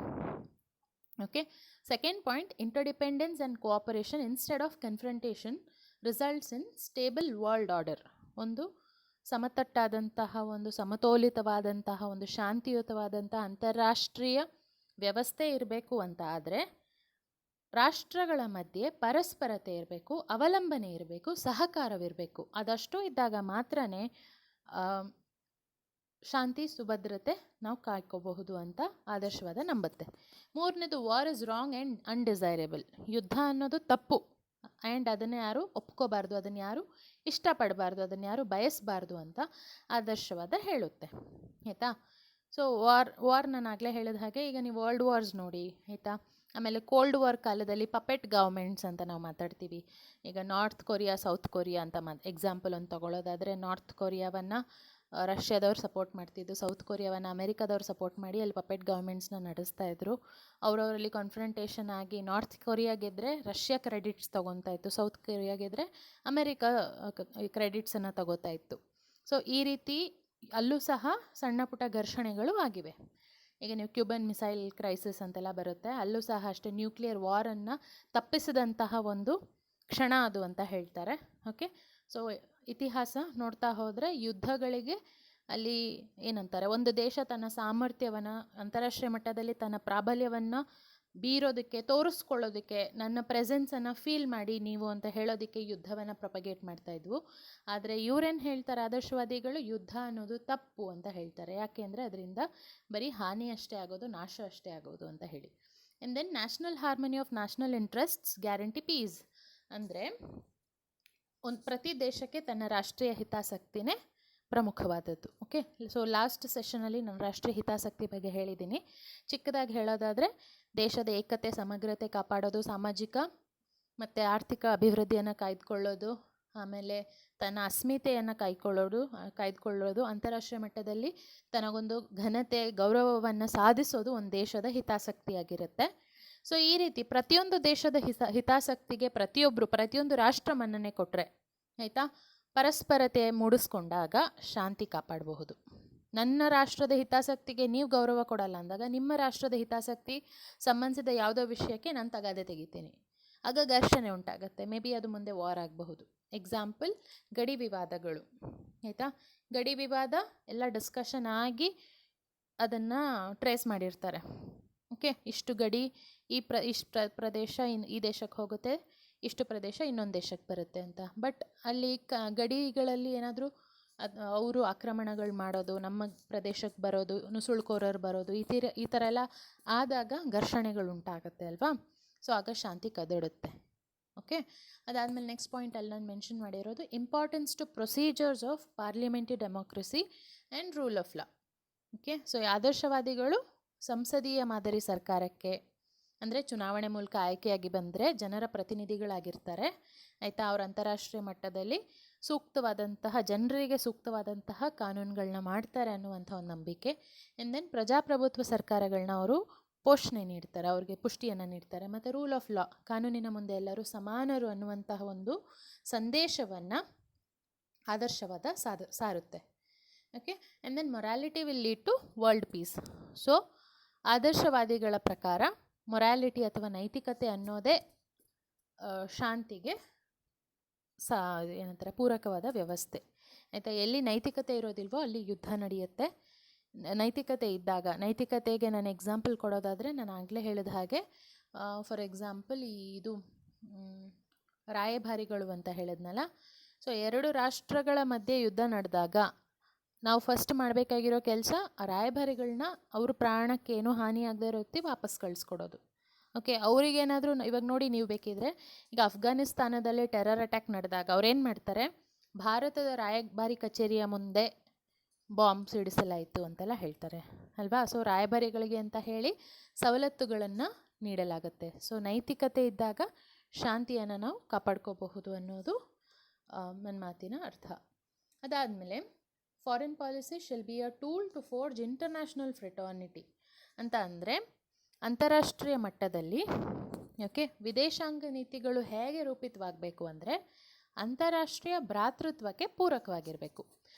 Okay, second point, interdependence and cooperation instead of confrontation results in stable world order. ಒಂದು ಸಮತಟ್ಟಾದಂತಹ, ಒಂದು ಸಮತೋಲಿತವಾದಂತಹ, ಒಂದು ಶಾಂತಿಯುತವಾದಂತಹ ಅಂತಾರಾಷ್ಟ್ರೀಯ ವ್ಯವಸ್ಥೆ ಇರಬೇಕು ಅಂತ ಆದರೆ ರಾಷ್ಟ್ರಗಳ ಮಧ್ಯೆ ಪರಸ್ಪರತೆ ಇರಬೇಕು, ಅವಲಂಬನೆ ಇರಬೇಕು, ಸಹಕಾರವಿರಬೇಕು. ಅದಷ್ಟು ಇದ್ದಾಗ ಮಾತ್ರ ಶಾಂತಿ ಸುಭದ್ರತೆ ನಾವು ಕಾಯ್ಕೋಬಹುದು ಅಂತ ಆದರ್ಶವಾದ ನಂಬುತ್ತೆ. ಮೂರನೇದು, ವಾರ್ ಇಸ್ ರಾಂಗ್ ಆ್ಯಂಡ್ ಅನ್ಡಿಸೈರೇಬಲ್. ಯುದ್ಧ ಅನ್ನೋದು ತಪ್ಪು ಆ್ಯಂಡ್ ಅದನ್ನು ಯಾರು ಒಪ್ಕೋಬಾರ್ದು, ಅದನ್ನು ಯಾರು ಇಷ್ಟಪಡಬಾರ್ದು, ಅದನ್ನು ಯಾರು ಬಯಸಬಾರ್ದು ಅಂತ ಆದರ್ಶವಾದ ಹೇಳುತ್ತೆ. ಆಯಿತಾ? ಸೊ ವಾರ್ ನಾನು ಆಗಲೇ ಹೇಳಿದ ಹಾಗೆ, ಈಗ ನೀವು ವರ್ಲ್ಡ್ ವಾರ್ಸ್ ನೋಡಿ, ಆಯಿತಾ. ಆಮೇಲೆ ಕೋಲ್ಡ್ ವಾರ್ ಕಾಲದಲ್ಲಿ ಪಪೆಟ್ ಗವರ್ಮೆಂಟ್ಸ್ ಅಂತ ನಾವು ಮಾತಾಡ್ತೀವಿ. ಈಗ ನಾರ್ತ್ ಕೊರಿಯಾ, ಸೌತ್ ಕೊರಿಯಾ ಅಂತ ಎಕ್ಸಾಂಪಲ್ ಒಂದು ತೊಗೊಳ್ಳೋದಾದರೆ, ನಾರ್ತ್ ಕೊರಿಯಾವನ್ನು ರಷ್ಯಾದವ್ರು ಸಪೋರ್ಟ್ ಮಾಡ್ತಿದ್ದು, ಸೌತ್ ಕೊರಿಯಾವನ್ನು ಅಮೆರಿಕಾದವ್ರು ಸಪೋರ್ಟ್ ಮಾಡಿ ಅಲ್ಲಿ ಪಪೆಟ್ ಗವರ್ಮೆಂಟ್ಸ್ನ ನಡೆಸ್ತಾ ಇದ್ರು. ಅವರವರಲ್ಲಿ ಕಾನ್ಫ್ರಂಟೇಷನ್ ಆಗಿ ನಾರ್ತ್ ಕೊರಿಯಾ ಗೆದ್ದರೆ ರಷ್ಯಾ ಕ್ರೆಡಿಟ್ಸ್ ತೊಗೊತಾ ಇತ್ತು, ಸೌತ್ ಕೊರಿಯಾ ಗೆದ್ದರೆ ಅಮೆರಿಕಾ ಕ್ರೆಡಿಟ್ಸನ್ನು ತಗೋತಾ ಇತ್ತು. ಸೊ ಈ ರೀತಿ ಅಲ್ಲೂ ಸಹ ಸಣ್ಣ ಪುಟ್ಟ ಘರ್ಷಣೆಗಳು ಆಗಿವೆ. ಈಗ ನೀವು ಕ್ಯೂಬನ್ ಮಿಸೈಲ್ ಕ್ರೈಸಿಸ್ ಅಂತೆಲ್ಲ ಬರುತ್ತೆ, ಅಲ್ಲೂ ಸಹ ಅಷ್ಟೇ ನ್ಯೂಕ್ಲಿಯರ್ ವಾರನ್ನು ತಪ್ಪಿಸಿದಂತಹ ಒಂದು ಕ್ಷಣ ಅದು ಅಂತ ಹೇಳ್ತಾರೆ. ಓಕೆ, ಸೊ ಇತಿಹಾಸ ನೋಡ್ತಾ ಹೋದರೆ ಯುದ್ಧಗಳಿಗೆ ಅಲ್ಲಿ ಏನಂತಾರೆ, ಒಂದು ದೇಶ ತನ್ನ ಸಾಮರ್ಥ್ಯವನ್ನು ಅಂತಾರಾಷ್ಟ್ರೀಯ ಮಟ್ಟದಲ್ಲಿ ತನ್ನ ಪ್ರಾಬಲ್ಯವನ್ನು ಬೀರೋದಕ್ಕೆ, ತೋರಿಸ್ಕೊಳ್ಳೋದಕ್ಕೆ, ನನ್ನ ಪ್ರೆಸೆನ್ಸನ್ನು ಫೀಲ್ ಮಾಡಿ ನೀವು ಅಂತ ಹೇಳೋದಕ್ಕೆ ಯುದ್ಧವನ್ನು ಪ್ರೊಪಗೇಟ್ ಮಾಡ್ತಾಯಿದ್ವು. ಆದರೆ ಇವರೇನು ಹೇಳ್ತಾರೆ, ಆದರ್ಶವಾದಿಗಳು, ಯುದ್ಧ ಅನ್ನೋದು ತಪ್ಪು ಅಂತ ಹೇಳ್ತಾರೆ. ಯಾಕೆಂದರೆ ಅದರಿಂದ ಬರೀ ಹಾನಿ ಅಷ್ಟೇ ಆಗೋದು, ನಾಶ ಅಷ್ಟೇ ಆಗೋದು ಅಂತ ಹೇಳಿ. And then national harmony of national interests guarantee peace. ಅಂದರೆ ಪ್ರತಿ ದೇಶಕ್ಕೆ ತನ್ನ ರಾಷ್ಟ್ರೀಯ ಹಿತಾಸಕ್ತಿನೇ ಪ್ರಮುಖವಾದದ್ದು. ಓಕೆ, ಸೊ ಲಾಸ್ಟ್ ಸೆಷನಲ್ಲಿ ನಾನು ರಾಷ್ಟ್ರೀಯ ಹಿತಾಸಕ್ತಿ ಬಗ್ಗೆ ಹೇಳಿದ್ದೀನಿ. ಚಿಕ್ಕದಾಗಿ ಹೇಳೋದಾದರೆ, ದೇಶದ ಏಕತೆ, ಸಮಗ್ರತೆ ಕಾಪಾಡೋದು, ಸಾಮಾಜಿಕ ಮತ್ತು ಆರ್ಥಿಕ ಅಭಿವೃದ್ಧಿಯನ್ನು ಕಾಯ್ದುಕೊಳ್ಳೋದು, ಆಮೇಲೆ ತನ್ನ ಅಸ್ಮಿತೆಯನ್ನು ಕಾಯ್ದುಕೊಳ್ಳೋದು, ಅಂತಾರಾಷ್ಟ್ರೀಯ ಮಟ್ಟದಲ್ಲಿ ತನಗೊಂದು ಘನತೆ, ಗೌರವವನ್ನು ಸಾಧಿಸೋದು ಒಂದು ದೇಶದ ಹಿತಾಸಕ್ತಿಯಾಗಿರುತ್ತೆ. ಸೊ ಈ ರೀತಿ ಪ್ರತಿಯೊಂದು ದೇಶದ ಹಿತಾಸಕ್ತಿಗೆ ಪ್ರತಿಯೊಂದು ರಾಷ್ಟ್ರ ಮನ್ನಣೆ ಕೊಟ್ಟರೆ, ಆಯಿತಾ, ಪರಸ್ಪರತೆ ಮೂಡಿಸ್ಕೊಂಡಾಗ ಶಾಂತಿ ಕಾಪಾಡಬಹುದು. ನನ್ನ ರಾಷ್ಟ್ರದ ಹಿತಾಸಕ್ತಿಗೆ ನೀವು ಗೌರವ ಕೊಡಲ್ಲ ಅಂದಾಗ, ನಿಮ್ಮ ರಾಷ್ಟ್ರದ ಹಿತಾಸಕ್ತಿ ಸಂಬಂಧಿಸಿದ ಯಾವುದೋ ವಿಷಯಕ್ಕೆ ನಾನು ತಗಾದೆ ತೆಗಿತೀನಿ, ಆಗ ಘರ್ಷಣೆ ಉಂಟಾಗುತ್ತೆ. ಮೇ ಬಿ ಅದು ಮುಂದೆ ವಾರ್ ಆಗಬಹುದು. ಎಕ್ಸಾಂಪಲ್, ಗಡಿ ವಿವಾದಗಳು. ಆಯಿತಾ, ಗಡಿ ವಿವಾದ ಎಲ್ಲ ಡಿಸ್ಕಷನ್ ಆಗಿ ಅದನ್ನು ಟ್ರೇಸ್ ಮಾಡಿರ್ತಾರೆ. ಓಕೆ, ಇಷ್ಟು ಗಡಿ ಇಷ್ಟು ಪ್ರದೇಶ ಈ ದೇಶಕ್ಕೆ ಹೋಗುತ್ತೆ, ಇಷ್ಟು ಪ್ರದೇಶ ಇನ್ನೊಂದು ದೇಶಕ್ಕೆ ಬರುತ್ತೆ ಅಂತ. ಬಟ್ ಅಲ್ಲಿ ಗಡಿಗಳಲ್ಲಿ ಏನಾದರೂ ಅವರು ಆಕ್ರಮಣಗಳು ಮಾಡೋದು, ನಮ್ಮ ಪ್ರದೇಶಕ್ಕೆ ಬರೋದು, ನುಸುಳುಕೋರರು ಬರೋದು, ಈ ಥರ ಎಲ್ಲ ಆದಾಗ ಘರ್ಷಣೆಗಳು ಉಂಟಾಗುತ್ತೆ ಅಲ್ವಾ. ಸೊ ಆಗ ಶಾಂತಿ ಕದಡುತ್ತೆ. ಓಕೆ, ಅದಾದಮೇಲೆ ನೆಕ್ಸ್ಟ್ ಪಾಯಿಂಟಲ್ಲಿ ನಾನು ಮೆನ್ಷನ್ ಮಾಡಿರೋದು importance to procedures of parliamentary democracy and rule of law. Okay, so ಆದರ್ಶವಾದಿಗಳು ಸಂಸದೀಯ ಮಾದರಿ ಸರ್ಕಾರಕ್ಕೆ, ಅಂದರೆ ಚುನಾವಣೆ ಮೂಲಕ ಆಯ್ಕೆಯಾಗಿ ಬಂದರೆ ಜನರ ಪ್ರತಿನಿಧಿಗಳಾಗಿರ್ತಾರೆ. ಆಯಿತಾ, ಅವ್ರ ಅಂತಾರಾಷ್ಟ್ರೀಯ ಮಟ್ಟದಲ್ಲಿ ಜನರಿಗೆ ಸೂಕ್ತವಾದಂತಹ ಕಾನೂನುಗಳನ್ನ ಮಾಡ್ತಾರೆ ಅನ್ನುವಂಥ ಒಂದು ನಂಬಿಕೆ. ಆ್ಯಂಡ್ ದೆನ್ ಪ್ರಜಾಪ್ರಭುತ್ವ ಸರ್ಕಾರಗಳನ್ನ ಅವರು ಪೋಷಣೆ ನೀಡ್ತಾರೆ, ಅವ್ರಿಗೆ ಪುಷ್ಟಿಯನ್ನು ನೀಡ್ತಾರೆ. ಮತ್ತು ರೂಲ್ ಆಫ್ ಲಾ, ಕಾನೂನಿನ ಮುಂದೆ ಎಲ್ಲರೂ ಸಮಾನರು ಅನ್ನುವಂತಹ ಒಂದು ಸಂದೇಶವನ್ನು ಆದರ್ಶವಾದ ಸಾರುತ್ತೆ. Okay, and then morality will lead to world peace. So ಆದರ್ಶವಾದಿಗಳ ಪ್ರಕಾರ ಮೊರಾಲಿಟಿ ಅಥವಾ ನೈತಿಕತೆ ಅನ್ನೋದೇ ಶಾಂತಿಗೆ ಏನಂತಾರೆ ಪೂರಕವಾದ ವ್ಯವಸ್ಥೆ. ಆಯಿತಾ, ಎಲ್ಲಿ ನೈತಿಕತೆ ಇರೋದಿಲ್ವೋ ಅಲ್ಲಿ ಯುದ್ಧ ನಡೆಯುತ್ತೆ. ನೈತಿಕತೆ ಇದ್ದಾಗ, ನೈತಿಕತೆಗೆ ನಾನು ಎಕ್ಸಾಂಪಲ್ ಕೊಡೋದಾದರೆ, ನಾನು ಆಗಲೇ ಹೇಳಿದ ಹಾಗೆ, ಫಾರ್ ಎಕ್ಸಾಂಪಲ್ ಇದು ರಾಯಭಾರಿಗಳು ಅಂತ ಹೇಳಿದ್ನಲ್ಲ. ಸೊ 2 ರಾಷ್ಟ್ರಗಳ ಮಧ್ಯೆ ಯುದ್ಧ ನಡೆದಾಗ ನಾವು ಫಸ್ಟ್ ಮಾಡಬೇಕಾಗಿರೋ ಕೆಲಸ, ಆ ರಾಯಭಾರಿಗಳನ್ನ ಅವ್ರ ಪ್ರಾಣಕ್ಕೇನೂ ಹಾನಿ ಆಗದೆ ಇರೋ ರೀತಿ ವಾಪಸ್ ಕಳಿಸ್ಕೊಡೋದು. ಓಕೆ, ಅವರಿಗೇನಾದರೂ ಇವಾಗ ನೋಡಿ, ನೀವು ಬೇಕಿದ್ರೆ ಈಗ ಅಫ್ಘಾನಿಸ್ತಾನದಲ್ಲಿ ಟೆರರ್ ಅಟ್ಯಾಕ್ ನಡೆದಾಗ ಅವ್ರೇನು ಮಾಡ್ತಾರೆ, ಭಾರತದ ರಾಯಭಾರಿ ಕಚೇರಿಯ ಮುಂದೆ ಬಾಂಬ್ ಸಿಡಿಸಲಾಯಿತು ಅಂತೆಲ್ಲ ಹೇಳ್ತಾರೆ ಅಲ್ವಾ. ಸೊ ರಾಯಭಾರಿಗಳಿಗೆ ಅಂತ ಹೇಳಿ ಸವಲತ್ತುಗಳನ್ನು ನೀಡಲಾಗುತ್ತೆ. ಸೊ ನೈತಿಕತೆ ಇದ್ದಾಗ ಶಾಂತಿಯನ್ನು ನಾವು ಕಾಪಾಡ್ಕೋಬಹುದು ಅನ್ನೋದು ನನ್ನ ಮಾತಿನ ಅರ್ಥ. ಅದಾದಮೇಲೆ foreign policy shall be a tool to forge international fraternity. ಅಂತ ಅಂದರೆ ಅಂತಾರಾಷ್ಟ್ರೀಯ ಮಟ್ಟದಲ್ಲಿ ವಿದೇಶಾಂಗ ನೀತಿಗಳು ಹೇಗೆ ರೂಪಿತವಾಗಬೇಕು ಅಂದರೆ ಅಂತಾರಾಷ್ಟ್ರೀಯ ಭ್ರಾತೃತ್ವಕ್ಕೆ ಪೂರಕವಾಗಿರಬೇಕು.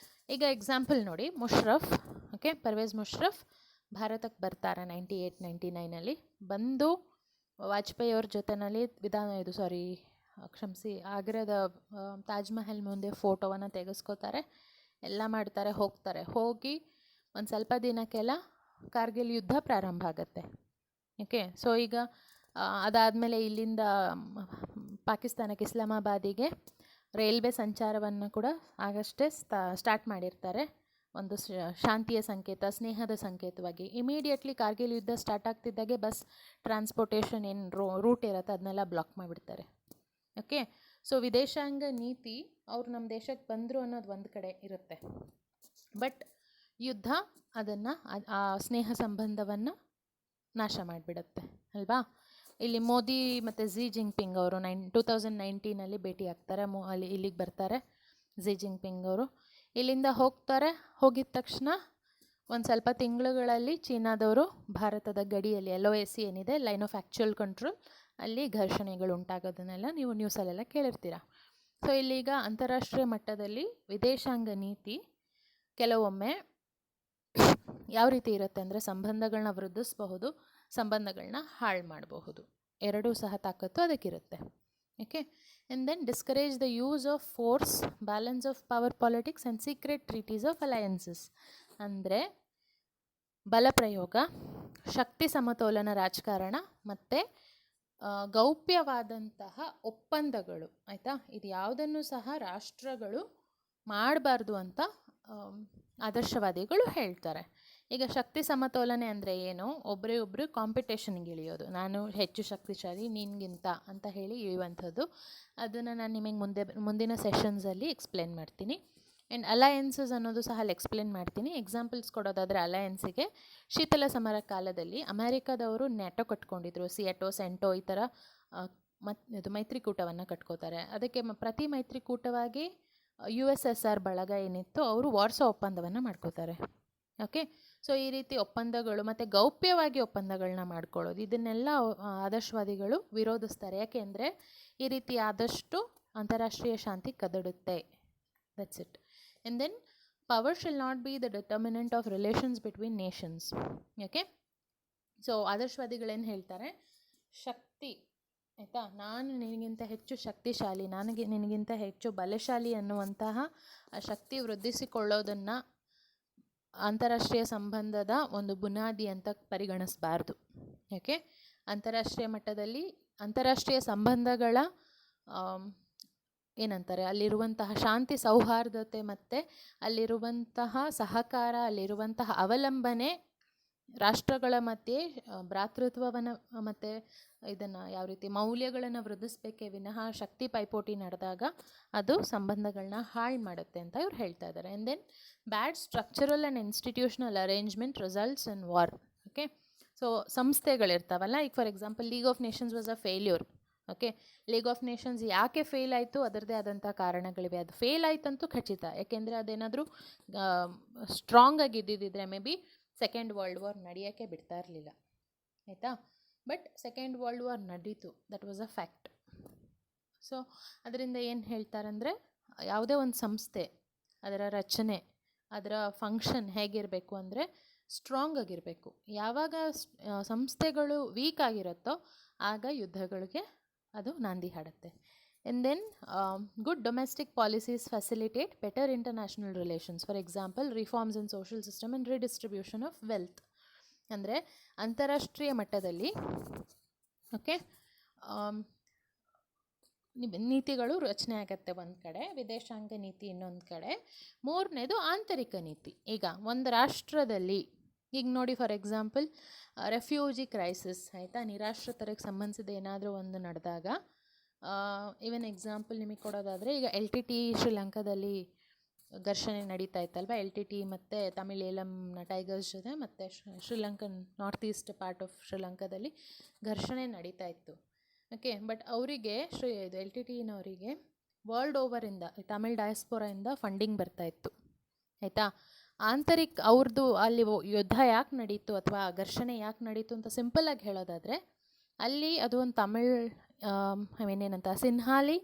ಈಗ ಎಕ್ಸಾಂಪಲ್ ನೋಡಿ, ಮುಷರಫ್ ಪರ್ವೇಜ್ ಮುಷರಫ್ ಭಾರತಕ್ಕೆ ಬರ್ತಾರೆ 98-99 ಬಂದು ವಾಜಪೇಯಿ ಅವ್ರ ಜೊತೆಯಲ್ಲಿ ಆಗ್ರಾದ ತಾಜ್ ಮಹಲ್ ಮುಂದೆ ಫೋಟೋವನ್ನು ತೆಗೆಸ್ಕೋತಾರೆ, ಎಲ್ಲ ಮಾಡ್ತಾರೆ, ಹೋಗಿ ಒಂದು ಸ್ವಲ್ಪ ದಿನಕ್ಕೆಲ್ಲ ಕಾರ್ಗಿಲ್ ಯುದ್ಧ ಪ್ರಾರಂಭ ಆಗುತ್ತೆ. ಸೊ ಈಗ ಅದಾದಮೇಲೆ ಇಲ್ಲಿಂದ ಪಾಕಿಸ್ತಾನಕ್ಕೆ ಇಸ್ಲಾಮಾಬಾದಿಗೆ ರೈಲ್ವೆ ಸಂಚಾರವನ್ನು ಕೂಡ ಆಗಷ್ಟೇ ಸ್ಟಾರ್ಟ್ ಮಾಡಿರ್ತಾರೆ, ಒಂದು ಶಾಂತಿಯ ಸಂಕೇತ, ಸ್ನೇಹದ ಸಂಕೇತವಾಗಿ. ಇಮಿಡಿಯೇಟ್ಲಿ ಕಾರ್ಗಿಲ್ ಯುದ್ಧ ಸ್ಟಾರ್ಟ್ ಆಗ್ತಿದ್ದಾಗೆ ಬಸ್ ಟ್ರಾನ್ಸ್ಪೋರ್ಟೇಷನ್ ಏನು ರೂಟ್ ಇರುತ್ತೆ ಅದನ್ನೆಲ್ಲ ಬ್ಲಾಕ್ ಮಾಡಿಬಿಡ್ತಾರೆ. ಸೊ ವಿದೇಶಾಂಗ ನೀತಿ ಅವ್ರು ನಮ್ಮ ದೇಶಕ್ಕೆ ಬಂದರು ಅನ್ನೋದು ಒಂದು ಕಡೆ ಇರುತ್ತೆ, ಬಟ್ ಯುದ್ಧ ಅದನ್ನು ಆ ಸ್ನೇಹ ಸಂಬಂಧವನ್ನು ನಾಶ ಮಾಡಿಬಿಡುತ್ತೆ ಅಲ್ವಾ. ಇಲ್ಲಿ ಮೋದಿ ಮತ್ತು ಝಿ ಜಿಂಗ್ಪಿಂಗ್ ಅವರು 2019 ಭೇಟಿ ಆಗ್ತಾರೆ, ಇಲ್ಲಿಗೆ ಬರ್ತಾರೆ. ಝಿ ಜಿಂಗ್ಪಿಂಗ್ ಅವರು ಇಲ್ಲಿಂದ ಹೋಗಿದ ತಕ್ಷಣ ಒಂದು ಸ್ವಲ್ಪ ತಿಂಗಳುಗಳಲ್ಲಿ ಚೀನಾದವರು ಭಾರತದ ಗಡಿಯಲ್ಲಿ LOAC ಏನಿದೆ, ಲೈನ್ ಆಫ್ ಆ್ಯಕ್ಚುಯಲ್ ಕಂಟ್ರೋಲ್, ಅಲ್ಲಿ ಘರ್ಷಣೆಗಳು ಉಂಟಾಗೋದನ್ನೆಲ್ಲ ನೀವು ನ್ಯೂಸಲ್ಲೆಲ್ಲ ಕೇಳಿರ್ತೀರ. ಸೊ ಇಲ್ಲೀಗ ಅಂತಾರಾಷ್ಟ್ರೀಯ ಮಟ್ಟದಲ್ಲಿ ವಿದೇಶಾಂಗ ನೀತಿ ಕೆಲವೊಮ್ಮೆ ಯಾವ ರೀತಿ ಇರುತ್ತೆ ಅಂದರೆ ಸಂಬಂಧಗಳನ್ನ ವೃದ್ಧಿಸಬಹುದು, ಸಂಬಂಧಗಳನ್ನ ಹಾಳು ಮಾಡಬಹುದು, ಎರಡೂ ಸಹ ತಾಕತ್ತು ಅದಕ್ಕಿರುತ್ತೆ. And then discourage the use of force, balance of power politics and secret treaties of alliances. ಅಂದರೆ ಬಲಪ್ರಯೋಗ, ಶಕ್ತಿ ಸಮತೋಲನ ರಾಜಕಾರಣ ಮತ್ತು ಗೌಪ್ಯವಾದಂತಹ ಒಪ್ಪಂದಗಳು, ಆಯಿತಾ, ಇದು ಯಾವುದನ್ನು ಸಹ ರಾಷ್ಟ್ರಗಳು ಮಾಡಬಾರ್ದು ಅಂತ ಆದರ್ಶವಾದಿಗಳು ಹೇಳ್ತಾರೆ. ಈಗ ಶಕ್ತಿ ಸಮತೋಲನೆ ಅಂದರೆ ಏನು? ಒಬ್ಬರೇ ಕಾಂಪಿಟೇಷನ್ಗೆ ಇಳಿಯೋದು, ನಾನು ಹೆಚ್ಚು ಶಕ್ತಿಶಾಲಿ ನಿನಗಿಂತ ಅಂತ ಹೇಳಿ ಇಳಿಯುವಂಥದ್ದು. ಅದನ್ನು ನಾನು ನಿಮಗೆ ಮುಂದಿನ ಸೆಷನ್ಸಲ್ಲಿ ಎಕ್ಸ್ಪ್ಲೇನ್ ಮಾಡ್ತೀನಿ. ಆ್ಯಂಡ್ ಅಲಯನ್ಸಸ್ ಅನ್ನೋದು ಸಹ ಅಲ್ಲಿ ಎಕ್ಸ್ಪ್ಲೇನ್ ಮಾಡ್ತೀನಿ. ಎಕ್ಸಾಂಪಲ್ಸ್ ಕೊಡೋದಾದರೆ ಅಲಯನ್ಸಿಗೆ ಶೀತಲ ಸಮರ ಕಾಲದಲ್ಲಿ ಅಮೆರಿಕಾದವರು ನ್ಯಾಟೋ ಕಟ್ಕೊಂಡಿದ್ರು, ಸಿಯಟೋ, ಸೆಂಟೋ ಈ ಥರ ಇದು ಮೈತ್ರಿಕೂಟವನ್ನು ಕಟ್ಕೋತಾರೆ. ಅದಕ್ಕೆ ಪ್ರತಿ ಮೈತ್ರಿಕೂಟವಾಗಿ USSR ಬಳಗ ಏನಿತ್ತು ಅವರು ವಾರ್ಸಾ ಒಪ್ಪಂದವನ್ನು ಮಾಡ್ಕೋತಾರೆ. ಸೊ ಈ ರೀತಿ ಒಪ್ಪಂದಗಳು ಮತ್ತು ಗೌಪ್ಯವಾಗಿ ಒಪ್ಪಂದಗಳನ್ನ ಮಾಡ್ಕೊಳ್ಳೋದು, ಇದನ್ನೆಲ್ಲ ಆದರ್ಶವಾದಿಗಳು ವಿರೋಧಿಸ್ತಾರೆ. ಯಾಕೆಂದರೆ ಈ ರೀತಿ ಆದಷ್ಟು ಅಂತಾರಾಷ್ಟ್ರೀಯ ಶಾಂತಿ ಕದಡುತ್ತೆ. That's it. And then power shall not be the determinant of relations between nations. So ಆದರ್ಶವಾದಿಗಳೇನು ಹೇಳ್ತಾರೆ? ಶಕ್ತಿ, ಆಯಿತಾ, ನಾನು ನಿನಗಿಂತ ಹೆಚ್ಚು ಶಕ್ತಿಶಾಲಿ, ನಿನಗಿಂತ ಹೆಚ್ಚು ಬಲಶಾಲಿ ಅನ್ನುವಂತಹ ಆ ಶಕ್ತಿ ವೃದ್ಧಿಸಿಕೊಳ್ಳೋದನ್ನು ಅಂತಾರಾಷ್ಟ್ರೀಯ ಸಂಬಂಧದ ಒಂದು ಬುನಾದಿ ಅಂತ ಪರಿಗಣಿಸಬಾರ್ದು. ಅಂತಾರಾಷ್ಟ್ರೀಯ ಮಟ್ಟದಲ್ಲಿ ಅಂತಾರಾಷ್ಟ್ರೀಯ ಸಂಬಂಧಗಳ ಏನಂತಾರೆ, ಅಲ್ಲಿರುವಂತಹ ಶಾಂತಿ ಸೌಹಾರ್ದತೆ ಮತ್ತು ಅಲ್ಲಿರುವಂತಹ ಸಹಕಾರ, ಅಲ್ಲಿರುವಂತಹ ಅವಲಂಬನೆ, ರಾಷ್ಟ್ರಗಳ ಮಧ್ಯೆ ಭ್ರಾತೃತ್ವವನ್ನು ಮತ್ತು ಇದನ್ನು ಯಾವ ರೀತಿ ಮೌಲ್ಯಗಳನ್ನು ವೃದ್ಧಿಸಬೇಕೇ ವಿನಃ ಶಕ್ತಿ ಪೈಪೋಟಿ ನಡೆದಾಗ ಅದು ಸಂಬಂಧಗಳನ್ನ ಹಾಳು ಮಾಡುತ್ತೆ ಅಂತ ಇವ್ರು ಹೇಳ್ತಾ ಇದ್ದಾರೆ. And then bad structural and institutional arrangement results in war. So ಸಂಸ್ಥೆಗಳಿರ್ತಾವಲ್ಲ, ಈಗ for example League of Nations was a failure. League of Nations ಯಾಕೆ ಫೇಲ್ ಆಯಿತು? ಅದರದ್ದೇ ಆದಂಥ ಕಾರಣಗಳಿವೆ. ಅದು ಫೇಲ್ ಆಯ್ತಂತೂ ಖಚಿತ, ಯಾಕೆಂದರೆ ಅದೇನಾದರೂ ಸ್ಟ್ರಾಂಗ್ ಆಗಿದ್ದಿದ್ದರೆ maybe Second World War ನಡೆಯೋಕ್ಕೆ ಬಿಡ್ತಾ ಇರಲಿಲ್ಲ, ಆಯಿತಾ. ಬಟ್ ಸೆಕೆಂಡ್ ವರ್ಲ್ಡ್ ವಾರ್ ನಡೀತು, that was a fact. So ಅದರಿಂದ ಏನು ಹೇಳ್ತಾರಂದರೆ, ಯಾವುದೇ ಒಂದು ಸಂಸ್ಥೆ, ಅದರ ರಚನೆ, ಅದರ ಫಂಕ್ಷನ್ ಹೇಗಿರಬೇಕು ಅಂದರೆ ಸ್ಟ್ರಾಂಗ್ ಆಗಿರಬೇಕು. ಯಾವಾಗ ಸಂಸ್ಥೆಗಳು ವೀಕ್ ಆಗಿರುತ್ತೋ ಆಗ ಯುದ್ಧಗಳಿಗೆ ಅದು ನಾಂದಿ ಹಾಡುತ್ತೆ. And then good domestic policies facilitate better international relations. For example reforms in social system and redistribution of wealth. ಅಂದರೆ ಅಂತಾರಾಷ್ಟ್ರೀಯ ಮಟ್ಟದಲ್ಲಿ ನೀತಿಗಳು ರಚನೆ ಆಗುತ್ತೆ ಒಂದು ಕಡೆ, ವಿದೇಶಾಂಗ ನೀತಿ ಇನ್ನೊಂದು ಕಡೆ, ಮೂರನೇದು ಆಂತರಿಕ ನೀತಿ. ಈಗ ಒಂದು ರಾಷ್ಟ್ರದಲ್ಲಿ ಈಗ ನೋಡಿ, ಫಾರ್ ಎಕ್ಸಾಂಪಲ್ ರೆಫ್ಯೂಜಿ ಕ್ರೈಸಿಸ್, ಆಯಿತಾ, ನಿರಾಶ್ರಿತರಿಗೆ ಸಂಬಂಧಿಸಿದ ಏನಾದರೂ ಒಂದು ನಡೆದಾಗ, ಈವನ್ ಎಕ್ಸಾಂಪಲ್ ನಿಮಗೆ ಕೊಡೋದಾದರೆ, ಈಗ LTT ಶ್ರೀಲಂಕಾದಲ್ಲಿ ಘರ್ಷಣೆ ನಡೀತಾ ಇತ್ತಲ್ವ, LTT ಮತ್ತು ತಮಿಳೇಲಂನ ಟೈಗರ್ಸ್ ಜೊತೆ ಮತ್ತು Sri Lankan north East part of ಶ್ರೀಲಂಕಾದಲ್ಲಿ ಘರ್ಷಣೆ ನಡೀತಾ ಇತ್ತು. ಬಟ್ ಅವರಿಗೆ ಇದು LTTನವರಿಗೆ ವರ್ಲ್ಡ್ ಓವರಿಂದ, ತಮಿಳ್ ಡಯಾಸ್ಪೊರಾಯಿಂದ ಫಂಡಿಂಗ್ ಬರ್ತಾಯಿತ್ತು, ಆಯಿತಾ. ಅವ್ರದ್ದು ಅಲ್ಲಿ ಯುದ್ಧ ಯಾಕೆ ನಡೀತು ಅಥವಾ ಘರ್ಷಣೆ ಯಾಕೆ ನಡೀತು ಅಂತ ಸಿಂಪಲ್ಲಾಗಿ ಹೇಳೋದಾದರೆ, ಅಲ್ಲಿ ಅದು ಒಂದು ತಮಿಳ್ ಏನಂತ ಸಿನ್ಹಾಲಿ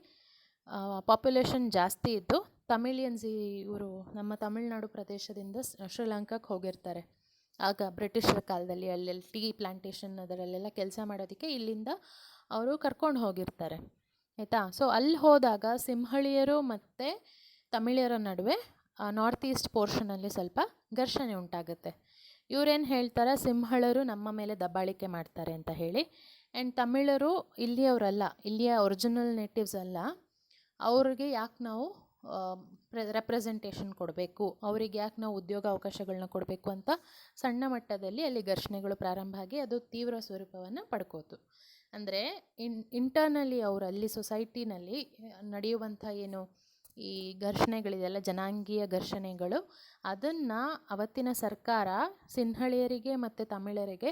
ಪಾಪ್ಯುಲೇಷನ್ ಜಾಸ್ತಿ ಇದ್ದು, ತಮಿಳಿಯನ್ಸ್ ಇವರು ನಮ್ಮ ತಮಿಳ್ನಾಡು ಪ್ರದೇಶದಿಂದ ಶ್ರೀಲಂಕಾಕ್ಕೆ ಹೋಗಿರ್ತಾರೆ. ಆಗ ಬ್ರಿಟಿಷರ ಕಾಲದಲ್ಲಿ ಅಲ್ಲೆಲ್ಲಿ ಟೀ ಪ್ಲಾಂಟೇಷನ್ ಅದರಲ್ಲೆಲ್ಲ ಕೆಲಸ ಮಾಡೋದಕ್ಕೆ ಇಲ್ಲಿಂದ ಅವರು ಕರ್ಕೊಂಡು ಹೋಗಿರ್ತಾರೆ, ಆಯಿತಾ. ಸೊ ಅಲ್ಲಿ ಹೋದಾಗ ಸಿಂಹಳಿಯರು ಮತ್ತು ತಮಿಳಿಯರ ನಡುವೆ ನಾರ್ತ್ ಈಸ್ಟ್ ಪೋರ್ಷನಲ್ಲಿ ಸ್ವಲ್ಪ ಘರ್ಷಣೆ ಉಂಟಾಗುತ್ತೆ. ಇವರೇನು ಹೇಳ್ತಾರೆ, ಸಿಂಹಳರು ನಮ್ಮ ಮೇಲೆ ದಬ್ಬಾಳಿಕೆ ಮಾಡ್ತಾರೆ ಅಂತ ಹೇಳಿ. ಆ್ಯಂಡ್ ತಮಿಳರು ಇಲ್ಲಿಯವರಲ್ಲ, ಇಲ್ಲಿಯ ಒರಿಜಿನಲ್ ನೇಟಿವ್ಸ್ ಅಲ್ಲ, ಅವ್ರಿಗೆ ಯಾಕೆ ನಾವು ರೆಪ್ರೆಸೆಂಟೇಷನ್ ಕೊಡಬೇಕು, ಅವ್ರಿಗೆ ಯಾಕೆ ನಾವು ಉದ್ಯೋಗ ಅವಕಾಶಗಳನ್ನ ಕೊಡಬೇಕು ಅಂತ ಸಣ್ಣ ಮಟ್ಟದಲ್ಲಿ ಅಲ್ಲಿ ಘರ್ಷಣೆಗಳು ಪ್ರಾರಂಭ ಆಗಿ ಅದು ತೀವ್ರ ಸ್ವರೂಪವನ್ನು ಪಡ್ಕೋತು. ಅಂದರೆ ಇಂಟರ್ನಲಿ ಅವರು ಅಲ್ಲಿ ಸೊಸೈಟಿನಲ್ಲಿ ನಡೆಯುವಂಥ ಏನು ಈ ಘರ್ಷಣೆಗಳಿದೆಯಲ್ಲ, ಜನಾಂಗೀಯ ಘರ್ಷಣೆಗಳು, ಅದನ್ನು ಅವತ್ತಿನ ಸರ್ಕಾರ ಸಿಂಹಳಿಯರಿಗೆ ಮತ್ತು ತಮಿಳರಿಗೆ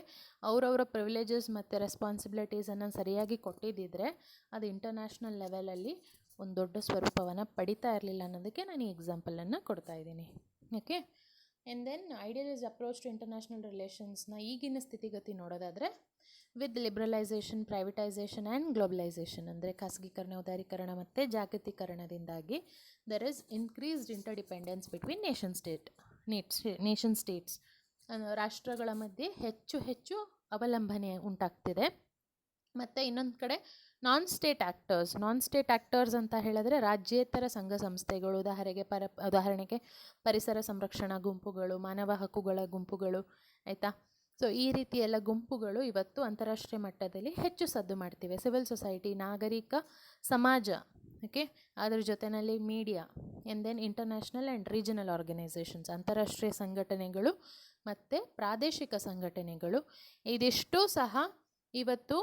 ಅವರವರ ಪ್ರಿವಿಲೇಜಸ್ ಮತ್ತು ರೆಸ್ಪಾನ್ಸಿಬಿಲಿಟೀಸನ್ನು ಸರಿಯಾಗಿ ಕೊಟ್ಟಿದ್ದಿದ್ರೆ ಅದು ಇಂಟರ್ನ್ಯಾಷನಲ್ ಲೆವೆಲಲ್ಲಿ ಒಂದು ದೊಡ್ಡ ಸ್ವರೂಪವನ್ನು ಪಡಿತಾ ಇರಲಿಲ್ಲ ಅನ್ನೋದಕ್ಕೆ ನಾನು ಈ ಎಕ್ಸಾಂಪಲನ್ನು ಕೊಡ್ತಾ ಇದ್ದೀನಿ. Okay. And then idealist approach to international ರಿಲೇಷನ್ಸ್ನ ಈಗಿನ ಸ್ಥಿತಿಗತಿ ನೋಡೋದಾದರೆ, with liberalisation, privatisation and globalisation, ಅಂದರೆ ಖಾಸಗೀಕರಣ, ಉದಾರೀಕರಣ ಮತ್ತು ಜಾಗತೀಕರಣದಿಂದಾಗಿ there is increased interdependence between nation states, ರಾಷ್ಟ್ರಗಳ ಮಧ್ಯೆ ಹೆಚ್ಚು ಹೆಚ್ಚು ಅವಲಂಬನೆ ಉಂಟಾಗ್ತಿದೆ. ಮತ್ತು ಇನ್ನೊಂದು ಕಡೆ ನಾನ್ ಸ್ಟೇಟ್ ಆ್ಯಕ್ಟರ್ಸ್ ಅಂತ ಹೇಳಿದ್ರೆ ರಾಜ್ಯೇತರ ಸಂಘ ಸಂಸ್ಥೆಗಳು, ಉದಾಹರಣೆಗೆ ಪರಿಸರ ಸಂರಕ್ಷಣಾ ಗುಂಪುಗಳು, ಮಾನವ ಹಕ್ಕುಗಳ ಗುಂಪುಗಳು, ಆಯಿತಾ. ಸೊ ಈ ರೀತಿ ಎಲ್ಲ ಗುಂಪುಗಳು ಇವತ್ತು ಅಂತಾರಾಷ್ಟ್ರೀಯ ಮಟ್ಟದಲ್ಲಿ ಹೆಚ್ಚು ಸದ್ದು ಮಾಡ್ತಿವೆ. ಸಿವಿಲ್ ಸೊಸೈಟಿ, ನಾಗರಿಕ ಸಮಾಜ, ಓಕೆ, ಅದರ ಜೊತೆಯಲ್ಲಿ media, and then international and regional organisations, ಅಂತಾರಾಷ್ಟ್ರೀಯ ಸಂಘಟನೆಗಳು ಮತ್ತು ಪ್ರಾದೇಶಿಕ ಸಂಘಟನೆಗಳು, ಇದಿಷ್ಟು ಸಹ ಇವತ್ತು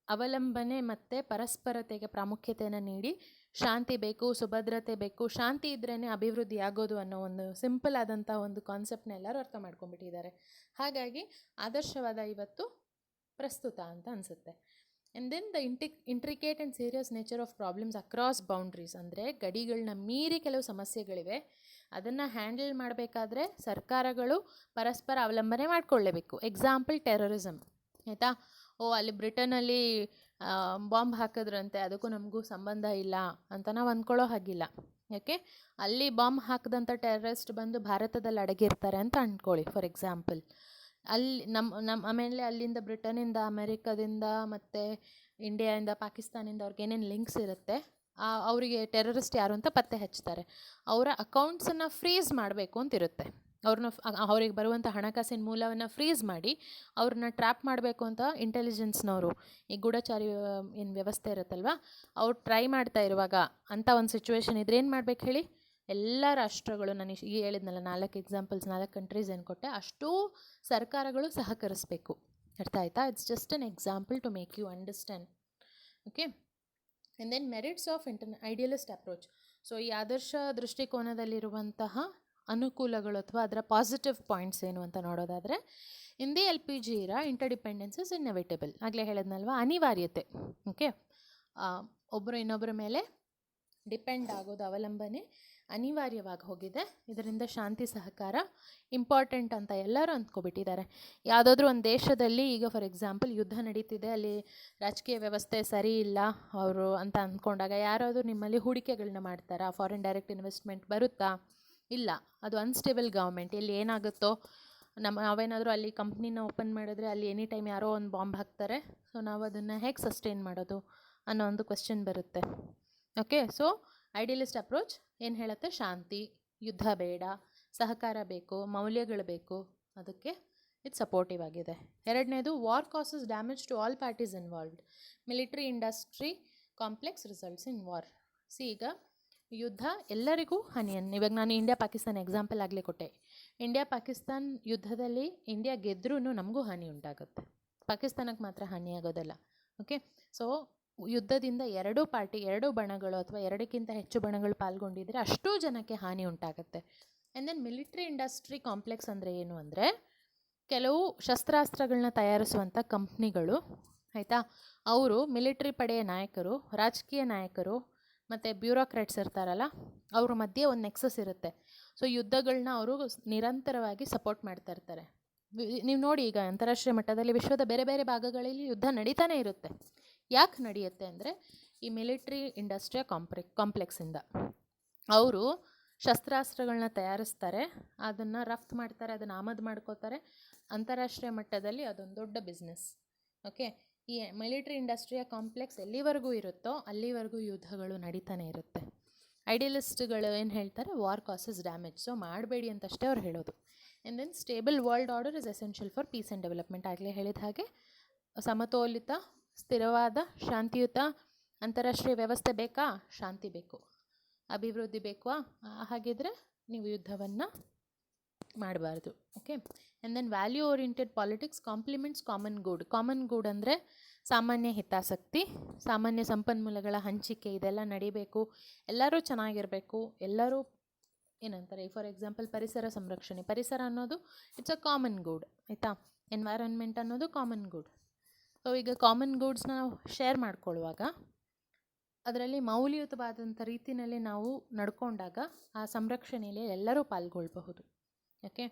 ಅವಲಂಬನೆ ಮತ್ತು ಪರಸ್ಪರತೆಗೆ ಪ್ರಾಮುಖ್ಯತೆಯನ್ನು ನೀಡಿ ಶಾಂತಿ ಬೇಕು, ಸುಭದ್ರತೆ ಬೇಕು, ಶಾಂತಿ ಇದ್ರೇ ಅಭಿವೃದ್ಧಿ ಆಗೋದು ಅನ್ನೋ ಒಂದು ಸಿಂಪಲ್ ಆದಂಥ ಒಂದು ಕಾನ್ಸೆಪ್ಟ್ನ ಎಲ್ಲರೂ ಅರ್ಥ ಮಾಡ್ಕೊಂಡ್ಬಿಟ್ಟಿದ್ದಾರೆ. ಹಾಗಾಗಿ ಆದರ್ಶವಾದ ಇವತ್ತು ಪ್ರಸ್ತುತ ಅಂತ ಅನಿಸುತ್ತೆ. And then the intricate and serious nature of problems across boundaries, ಅಂದರೆ ಗಡಿಗಳನ್ನ ಮೀರಿ ಕೆಲವು ಸಮಸ್ಯೆಗಳಿವೆ, ಅದನ್ನು ಹ್ಯಾಂಡಲ್ ಮಾಡಬೇಕಾದ್ರೆ ಸರ್ಕಾರಗಳು ಪರಸ್ಪರ ಅವಲಂಬನೆ ಮಾಡಿಕೊಳ್ಳೇಬೇಕು. ಎಕ್ಸಾಂಪಲ್ ಟೆರರಿಸಮ್, ಆಯಿತಾ. ಅಲ್ಲಿ ಬ್ರಿಟನಲ್ಲಿ ಬಾಂಬ್ ಹಾಕಿದ್ರಂತೆ, ಅದಕ್ಕೂ ನಮಗೂ ಸಂಬಂಧ ಇಲ್ಲ ಅಂತ ನಾವು ಅಂದ್ಕೊಳ್ಳೋ ಹಾಗಿಲ್ಲ. ಯಾಕೆ ಅಲ್ಲಿ ಬಾಂಬ್ ಹಾಕಿದಂಥ ಟೆರರಿಸ್ಟ್ ಬಂದು ಭಾರತದಲ್ಲಿ ಅಡಗಿರ್ತಾರೆ ಅಂತ ಅಂದ್ಕೊಳ್ಳಿ ಫಾರ್ ಎಕ್ಸಾಂಪಲ್. ಅಲ್ಲಿ ಆಮೇಲೆ ಅಲ್ಲಿಂದ ಬ್ರಿಟನಿಂದ, ಅಮೆರಿಕದಿಂದ ಮತ್ತು ಇಂಡಿಯಾದಿಂದ, ಪಾಕಿಸ್ತಾನಿಂದ ಅವ್ರಿಗೆ ಏನೇನು ಲಿಂಕ್ಸ್ ಇರುತ್ತೆ, ಅವರಿಗೆ ಟೆರರಿಸ್ಟ್ ಯಾರು ಅಂತ ಪತ್ತೆ ಹಚ್ತಾರೆ. ಅವರ ಅಕೌಂಟ್ಸನ್ನು ಫ್ರೀಸ್ ಮಾಡಬೇಕು ಅಂತಿರುತ್ತೆ. ಅವ್ರಿಗೆ ಬರುವಂಥ ಹಣಕಾಸಿನ ಮೂಲವನ್ನು ಫ್ರೀಸ್ ಮಾಡಿ ಅವ್ರನ್ನ ಟ್ರ್ಯಾಪ್ ಮಾಡಬೇಕು ಅಂತ ಇಂಟೆಲಿಜೆನ್ಸ್ನವರು, ಈ ಗೂಢಚಾರಿ ಏನು ವ್ಯವಸ್ಥೆ ಇರುತ್ತಲ್ವ, ಅವ್ರು ಟ್ರೈ ಮಾಡ್ತಾ ಇರುವಾಗ ಅಂಥ ಒಂದು ಸಿಚುವೇಶನ್ ಇದ್ರೆ ಏನು ಮಾಡ್ಬೇಕು ಹೇಳಿ, ಎಲ್ಲ ರಾಷ್ಟ್ರಗಳು, ನಾನು ಈಗ ಹೇಳಿದ್ನಲ್ಲ 4 ಎಕ್ಸಾಂಪಲ್ಸ್, 4 ಕಂಟ್ರೀಸ್ ಏನು ಕೊಟ್ಟೆ, ಅಷ್ಟೂ ಸರ್ಕಾರಗಳು ಸಹಕರಿಸಬೇಕು. ಅರ್ಥ ಆಯ್ತಾ? It's just an example to make you understand. Okay. And then merits of idealist approach. So ಈ ಆದರ್ಶ ದೃಷ್ಟಿಕೋನದಲ್ಲಿರುವಂತಹ ಅನುಕೂಲಗಳು ಅಥವಾ ಅದರ ಪಾಸಿಟಿವ್ ಪಾಯಿಂಟ್ಸ್ ಏನು ಅಂತ ನೋಡೋದಾದರೆ, ಇನ್ ದಿ LPG ಇರಾ ಇಂಟರ್ಡಿಪೆಂಡೆನ್ಸ್ ಇಸ್ ಇನ್ಎವಿಟಬಲ್. ಆಗಲೇ ಹೇಳಿದ್ನಲ್ವ, ಅನಿವಾರ್ಯತೆ. ಓಕೆ. ಒಬ್ಬರು ಇನ್ನೊಬ್ಬರ ಮೇಲೆ ಡಿಪೆಂಡ್ ಆಗೋದು, ಅವಲಂಬನೆ ಅನಿವಾರ್ಯವಾಗಿ ಹೋಗಿದೆ. ಇದರಿಂದ ಶಾಂತಿ ಸಹಕಾರ ಇಂಪಾರ್ಟೆಂಟ್ ಅಂತ ಎಲ್ಲರೂ ಅಂದ್ಕೊಬಿಟ್ಟಿದ್ದಾರೆ. ಯಾವುದಾದ್ರೂ ಒಂದು ದೇಶದಲ್ಲಿ ಈಗ ಫಾರ್ ಎಕ್ಸಾಂಪಲ್ ಯುದ್ಧ ನಡೀತಿದೆ, ಅಲ್ಲಿ ರಾಜಕೀಯ ವ್ಯವಸ್ಥೆ ಸರಿ ಇಲ್ಲ ಅವರು ಅಂತ ಅಂದ್ಕೊಂಡಾಗ ಯಾರಾದರೂ ನಿಮ್ಮಲ್ಲಿ ಹೂಡಿಕೆಗಳನ್ನ ಮಾಡ್ತಾರಾ? ಫಾರಿನ್ ಡೈರೆಕ್ಟ್ ಇನ್ವೆಸ್ಟ್ಮೆಂಟ್ ಬರುತ್ತಾ? ಇಲ್ಲ. ಅದು ಅನ್ಸ್ಟೇಬಲ್ ಗೌರ್ಮೆಂಟ್. ಇಲ್ಲಿ ಏನಾಗುತ್ತೋ, ನಾವೇನಾದರೂ ಅಲ್ಲಿ ಕಂಪ್ನಿನ ಓಪನ್ ಮಾಡಿದ್ರೆ ಅಲ್ಲಿ ಎನಿ ಟೈಮ್ ಯಾರೋ ಒಂದು ಬಾಂಬ್ ಹಾಕ್ತಾರೆ. ಸೊ ನಾವು ಅದನ್ನು ಹೇಗೆ ಸಸ್ಟೈನ್ ಮಾಡೋದು ಅನ್ನೋ ಒಂದು ಕ್ವೆಶ್ಚನ್ ಬರುತ್ತೆ. ಓಕೆ. ಸೊ ಐಡಿಯಲಿಸ್ಟ್ ಅಪ್ರೋಚ್ ಏನು ಹೇಳುತ್ತೆ? ಶಾಂತಿ, ಯುದ್ಧ ಬೇಡ, ಸಹಕಾರ ಬೇಕು, ಮೌಲ್ಯಗಳು ಬೇಕು, ಅದಕ್ಕೆ ಇದು ಸಪೋರ್ಟಿವ್ ಆಗಿದೆ. ಎರಡನೇದು, war causes damage to all parties involved. Military industry complex results in war. ಈಗ ಯುದ್ಧ ಎಲ್ಲರಿಗೂ ಹಾನಿಯನ್ನು, ಇವಾಗ ನಾನು ಇಂಡಿಯಾ ಪಾಕಿಸ್ತಾನ ಎಕ್ಸಾಂಪಲ್ ಆಗಲೇ ಕೊಟ್ಟೆ. ಇಂಡಿಯಾ ಪಾಕಿಸ್ತಾನ್ ಯುದ್ಧದಲ್ಲಿ ಇಂಡಿಯಾ ಗೆದ್ರೂ ನಮಗೂ ಹಾನಿ ಉಂಟಾಗುತ್ತೆ, ಪಾಕಿಸ್ತಾನಕ್ಕೆ ಮಾತ್ರ ಹಾನಿ ಆಗೋದಲ್ಲ. ಓಕೆ. ಸೊ ಯುದ್ಧದಿಂದ ಎರಡು ಬಣಗಳು ಅಥವಾ ಎರಡಕ್ಕಿಂತ ಹೆಚ್ಚು ಬಣಗಳು ಪಾಲ್ಗೊಂಡಿದ್ರೆ ಅಷ್ಟೂ ಜನಕ್ಕೆ ಹಾನಿ ಉಂಟಾಗುತ್ತೆ. And then military industry complex ಅಂದರೆ ಏನು ಅಂದರೆ, ಕೆಲವು ಶಸ್ತ್ರಾಸ್ತ್ರಗಳನ್ನ ತಯಾರಿಸುವಂಥ ಕಂಪ್ನಿಗಳು, ಆಯಿತಾ, ಅವರು ಮಿಲಿಟ್ರಿ ಪಡೆಯ ನಾಯಕರು, ರಾಜಕೀಯ ನಾಯಕರು ಮತ್ತು ಬ್ಯೂರೋಕ್ರಾಟ್ಸ್ ಇರ್ತಾರಲ್ಲ, ಅವ್ರ ಮಧ್ಯೆ ಒಂದು ನೆಕ್ಸಸ್ ಇರುತ್ತೆ. ಸೊ ಯುದ್ಧಗಳನ್ನ ಅವರು ನಿರಂತರವಾಗಿ ಸಪೋರ್ಟ್ ಮಾಡ್ತಾ ಇರ್ತಾರೆ. ನೀವು ನೋಡಿ, ಈಗ ಅಂತಾರಾಷ್ಟ್ರೀಯ ಮಟ್ಟದಲ್ಲಿ ವಿಶ್ವದ ಬೇರೆ ಬೇರೆ ಭಾಗಗಳಲ್ಲಿ ಯುದ್ಧ ನಡೀತಾನೆ ಇರುತ್ತೆ. ಯಾಕೆ ನಡೆಯುತ್ತೆ ಅಂದರೆ ಈ ಮಿಲಿಟ್ರಿ ಇಂಡಸ್ಟ್ರಿಯ ಕಾಂಪ್ಲೆಕ್ಸಿಂದ ಅವರು ಶಸ್ತ್ರಾಸ್ತ್ರಗಳನ್ನ ತಯಾರಿಸ್ತಾರೆ, ಅದನ್ನು ರಫ್ತು ಮಾಡ್ತಾರೆ, ಅದನ್ನು ಆಮದು ಮಾಡ್ಕೋತಾರೆ. ಅಂತಾರಾಷ್ಟ್ರೀಯ ಮಟ್ಟದಲ್ಲಿ ಅದೊಂದು ದೊಡ್ಡ ಬಿಸ್ನೆಸ್. ಓಕೆ, ಈ ಮಿಲಿಟ್ರಿ ಇಂಡಸ್ಟ್ರಿಯ ಕಾಂಪ್ಲೆಕ್ಸ್ ಎಲ್ಲಿವರೆಗೂ ಇರುತ್ತೋ ಅಲ್ಲಿವರೆಗೂ ಯುದ್ಧಗಳು ನಡೀತಾನೆ ಇರುತ್ತೆ. ಐಡಿಯಲಿಸ್ಟ್ಗಳು ಏನು ಹೇಳ್ತಾರೆ, ವಾರ್ ಕಾಸಸ್ ಡ್ಯಾಮೇಜ್, ಸೊ ಮಾಡಬೇಡಿ ಅಂತಷ್ಟೇ ಅವ್ರು ಹೇಳೋದು. And then stable world order is essential for peace and development. ಆಗಲೇ ಹೇಳಿದ ಹಾಗೆ ಸಮತೋಲಿತ, ಸ್ಥಿರವಾದ, ಶಾಂತಿಯುತ ಅಂತಾರಾಷ್ಟ್ರೀಯ ವ್ಯವಸ್ಥೆ ಬೇಕಾ? ಶಾಂತಿ ಬೇಕು. ಅಭಿವೃದ್ಧಿ ಬೇಕು. ಹಾಗಿದ್ರೆ ನೀವು ಯುದ್ಧವನ್ನು ಮಾಡಬಾರ್ದು. Okay, and then value oriented politics complements common good. Common good ಅಂದರೆ ಸಾಮಾನ್ಯ ಹಿತಾಸಕ್ತಿ, ಸಾಮಾನ್ಯ ಸಂಪನ್ಮೂಲಗಳ ಹಂಚಿಕೆ, ಇದೆಲ್ಲ ನಡಿಬೇಕು. ಎಲ್ಲರೂ ಚೆನ್ನಾಗಿರಬೇಕು. ಎಲ್ಲರೂ ಏನಂತಾರೆ, ಫಾರ್ ಎಕ್ಸಾಂಪಲ್ ಪರಿಸರ ಸಂರಕ್ಷಣೆ. ಪರಿಸರ ಅನ್ನೋದು ಇಟ್ಸ್ ಅ ಕಾಮನ್ ಗುಡ್, ಆಯಿತಾ. ಎನ್ವೈರನ್ಮೆಂಟ್ ಅನ್ನೋದು ಕಾಮನ್ ಗುಡ್. ಸೊ ಈಗ ಕಾಮನ್ ಗೂಡ್ಸ್ನ ನಾವು ಶೇರ್ ಮಾಡ್ಕೊಳ್ಳುವಾಗ ಅದರಲ್ಲಿ ಮೌಲ್ಯಯುತವಾದಂಥ ರೀತಿಯಲ್ಲಿ ನಾವು ನಡ್ಕೊಂಡಾಗ ಆ ಸಂರಕ್ಷಣೆಯಲ್ಲಿ ಎಲ್ಲರೂ ಪಾಲ್ಗೊಳ್ಳಬಹುದು. Okay,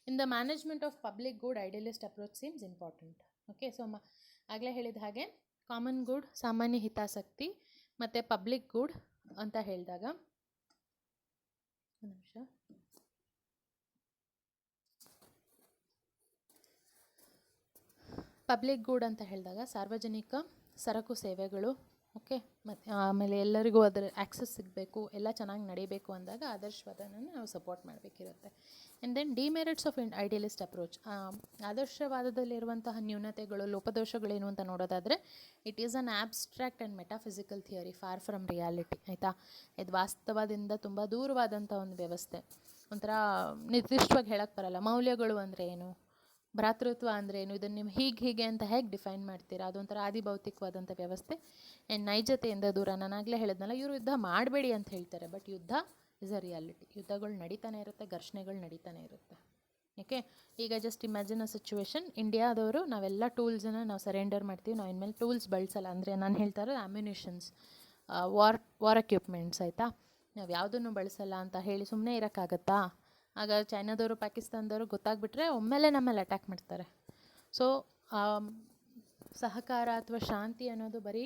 in the management of public good idealist approach seems important. Okay, so ಆಗಲೇ ಹೇಳಿದ ಹಾಗೆ ಕಾಮನ್ ಗುಡ್, ಸಾಮಾನ್ಯ ಹಿತಾಸಕ್ತಿ, ಮತ್ತು ಪಬ್ಲಿಕ್ ಗುಡ್ ಅಂತ ಹೇಳಿದಾಗ, ಒಂದು ನಿಮಿಷ, ಪಬ್ಲಿಕ್ ಗುಡ್ ಅಂತ ಹೇಳಿದಾಗ ಸಾರ್ವಜನಿಕ ಸರಕು ಸೇವೆಗಳು, ಓಕೆ, ಮತ್ತು ಆಮೇಲೆ ಎಲ್ಲರಿಗೂ ಅದರ ಆ್ಯಕ್ಸಸ್ ಸಿಗಬೇಕು, ಎಲ್ಲ ಚೆನ್ನಾಗಿ ನಡೀಬೇಕು ಅಂದಾಗ ಆದರ್ಶವಾದನನ್ನು ನಾವು ಸಪೋರ್ಟ್ ಮಾಡಬೇಕಿರುತ್ತೆ. And then demerits of idealist approach. ಆದರ್ಶವಾದದಲ್ಲಿರುವಂತಹ ನ್ಯೂನತೆಗಳು, ಲೋಪದೋಷಗಳೇನು ಅಂತ ನೋಡೋದಾದರೆ, it is an abstract and metaphysical theory far from reality, ಆಯಿತಾ. ಇದು ವಾಸ್ತವದಿಂದ ತುಂಬ ದೂರವಾದಂಥ ಒಂದು ವ್ಯವಸ್ಥೆ. ಒಂಥರ ನಿರ್ದಿಷ್ಟವಾಗಿ ಹೇಳಕ್ಕೆ ಬರಲ್ಲ. ಮೌಲ್ಯಗಳು ಅಂದರೆ ಏನು, ಭ್ರಾತೃತ್ವ ಅಂದರೆ ಏನು, ಇದನ್ನು ನೀವು ಹೀಗೆ ಅಂತ ಹೇಗೆ ಡಿಫೈನ್ ಮಾಡ್ತೀರಾ, ಅದೊಂಥರ ಆದಿಭೌತಿಕವಾದಂಥ ವ್ಯವಸ್ಥೆ. ಆ್ಯಂಡ್ ನೈಜತೆಯಿಂದ ದೂರ. ನಾನು ಆಗಲೇ ಹೇಳಿದ್ನಲ್ಲ, ಇವರು ಯುದ್ಧ ಮಾಡಬೇಡಿ ಅಂತ ಹೇಳ್ತಾರೆ, ಬಟ್ ಯುದ್ಧ ಇಸ್ ಅ ರಿಯಾಲಿಟಿ. ಯುದ್ಧಗಳು ನಡೀತಾನೆ ಇರುತ್ತೆ, ಘರ್ಷಣೆಗಳು ನಡೀತಾನೆ ಇರುತ್ತೆ. ಓಕೆ, ಈಗ ಜಸ್ಟ್ ಇಮ್ಯಾಜಿನ್ ಅ ಸಿಚುವೇಶನ್, ಇಂಡಿಯಾದವರು ನಾವೆಲ್ಲ ಟೂಲ್ಸನ್ನು ನಾವು ಸರೆಂಡರ್ ಮಾಡ್ತೀವಿ, ನಾವು ಇನ್ಮೇಲೆ ಟೂಲ್ಸ್ ಬಳಸಲ್ಲ. ಅಂದರೆ ನಾನು ಹೇಳ್ತಾ ಇರೋದು ಅಮ್ಯುನಿಷನ್ಸ್, ವಾರ್ ಎಕ್ವಿಪ್ಮೆಂಟ್ಸ್, ಆಯಿತಾ. ನಾವು ಯಾವುದನ್ನು ಬಳಸಲ್ಲ ಅಂತ ಹೇಳಿ ಸುಮ್ಮನೆ ಇರೋಕ್ಕಾಗತ್ತಾ? ಆಗ ಚೈನಾದವರು, ಪಾಕಿಸ್ತಾನದವರು ಗೊತ್ತಾಗ್ಬಿಟ್ರೆ ಒಮ್ಮೆಲೆ ನಮ್ಮಲ್ಲಿ ಅಟ್ಯಾಕ್ ಮಾಡ್ತಾರೆ. ಸೊ ಸಹಕಾರ ಅಥವಾ ಶಾಂತಿ ಅನ್ನೋದು ಬರೀ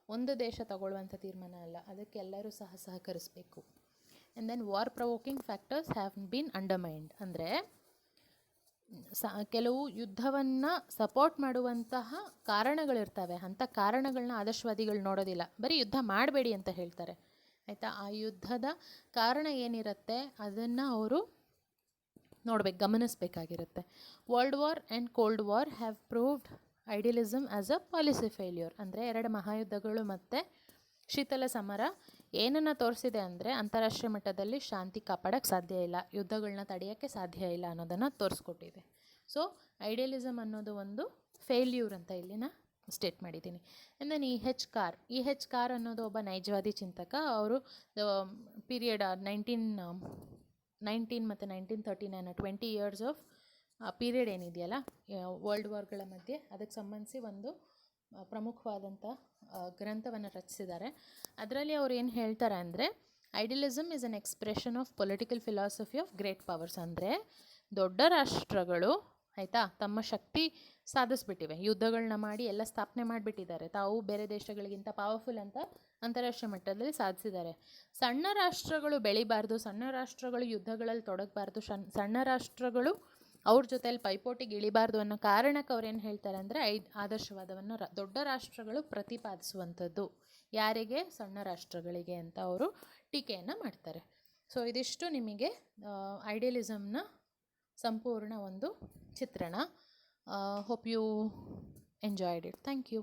ಒಂದು ದೇಶ ತಗೊಳ್ಳುವಂಥ ತೀರ್ಮಾನ ಅಲ್ಲ, ಅದಕ್ಕೆ ಎಲ್ಲರೂ ಸಹಕರಿಸಬೇಕು. And then war provoking factors have been undermined. ಅಂದರೆ ಕೆಲವು ಯುದ್ಧವನ್ನು ಸಪೋರ್ಟ್ ಮಾಡುವಂತಹ ಕಾರಣಗಳಿರ್ತವೆ. ಅಂಥ ಕಾರಣಗಳನ್ನ ಆದರ್ಶವಾದಿಗಳು ನೋಡೋದಿಲ್ಲ, ಬರೀ ಯುದ್ಧ ಮಾಡಬೇಡಿ ಅಂತ ಹೇಳ್ತಾರೆ, ಆಯಿತಾ. ಆ ಯುದ್ಧದ ಕಾರಣ ಏನಿರುತ್ತೆ ಅದನ್ನು ಅವರು ನೋಡ್ಬೇಕು, ಗಮನಿಸಬೇಕಾಗಿರುತ್ತೆ. World war and cold war have proved idealism as a policy failure. ಅಂದರೆ 2 ಮಹಾಯುದ್ಧಗಳು ಮತ್ತು ಶೀತಲ ಸಮರ ಏನನ್ನು ತೋರಿಸಿದೆ ಅಂದರೆ ಅಂತಾರಾಷ್ಟ್ರೀಯ ಮಟ್ಟದಲ್ಲಿ ಶಾಂತಿ ಕಾಪಾಡೋಕ್ಕೆ ಸಾಧ್ಯ ಇಲ್ಲ, ಯುದ್ಧಗಳನ್ನ ತಡೆಯೋಕ್ಕೆ ಸಾಧ್ಯ ಇಲ್ಲ ಅನ್ನೋದನ್ನು ತೋರಿಸ್ಕೊಟ್ಟಿದೆ. ಸೊ ಐಡಿಯಲಿಸಮ್ ಅನ್ನೋದು ಒಂದು ಫೇಲ್ಯೂರ್ ಅಂತ ಇಲ್ಲಿ ನಾನು ಸ್ಟೇಟ್ ಮಾಡಿದ್ದೀನಿ. And then E H Carr ಅನ್ನೋದು ಒಬ್ಬ ನೈಜವಾದಿ ಚಿಂತಕ. ಅವರು ಪೀರಿಯಡ್ 1919 ಮತ್ತು 1939 20 years ಆಫ್ ಪೀರಿಯಡ್ ಏನಿದೆಯಲ್ಲ ವರ್ಲ್ಡ್ ವಾರ್ಗಳ ಮಧ್ಯೆ, ಅದಕ್ಕೆ ಸಂಬಂಧಿಸಿ ಒಂದು ಪ್ರಮುಖವಾದಂಥ ಗ್ರಂಥವನ್ನು ರಚಿಸಿದ್ದಾರೆ. ಅದರಲ್ಲಿ ಅವ್ರು ಏನು ಹೇಳ್ತಾರೆ ಅಂದರೆ, idealism is an expression of political philosophy of great powers. ಅಂದರೆ ದೊಡ್ಡ ರಾಷ್ಟ್ರಗಳು, ಆಯಿತಾ, ತಮ್ಮ ಶಕ್ತಿ ಸಾಧಿಸ್ಬಿಟ್ಟಿವೆ, ಯುದ್ಧಗಳನ್ನ ಮಾಡಿ ಎಲ್ಲ ಸ್ಥಾಪನೆ ಮಾಡಿಬಿಟ್ಟಿದ್ದಾರೆ, ತಾವು ಬೇರೆ ದೇಶಗಳಿಗಿಂತ ಪವರ್ಫುಲ್ ಅಂತ ಅಂತಾರಾಷ್ಟ್ರೀಯ ಮಟ್ಟದಲ್ಲಿ ಸಾಧಿಸಿದ್ದಾರೆ. ಸಣ್ಣ ರಾಷ್ಟ್ರಗಳು ಬೆಳಿಬಾರ್ದು, ಸಣ್ಣ ರಾಷ್ಟ್ರಗಳು ಯುದ್ಧಗಳಲ್ಲಿ ತೊಡಗಬಾರ್ದು, ಸಣ್ಣ ರಾಷ್ಟ್ರಗಳು ಅವ್ರ ಜೊತೆಯಲ್ಲಿ ಪೈಪೋಟಿಗೆ ಇಳಿಬಾರ್ದು ಅನ್ನೋ ಕಾರಣಕ್ಕೆ ಅವ್ರು ಏನು ಹೇಳ್ತಾರೆ ಅಂದರೆ, ಆದರ್ಶವಾದವನ್ನು ದೊಡ್ಡ ರಾಷ್ಟ್ರಗಳು ಪ್ರತಿಪಾದಿಸುವಂಥದ್ದು. ಯಾರಿಗೆ? ಸಣ್ಣ ರಾಷ್ಟ್ರಗಳಿಗೆ ಅಂತ ಅವರು ಟೀಕೆಯನ್ನು ಮಾಡ್ತಾರೆ. ಸೊ ಇದಿಷ್ಟು ನಿಮಗೆ ಐಡಿಯಲಿಸಮ್ನ ಸಂಪೂರ್ಣ ಒಂದು ಚಿತ್ರಣ. Hope you enjoyed it. Thank you.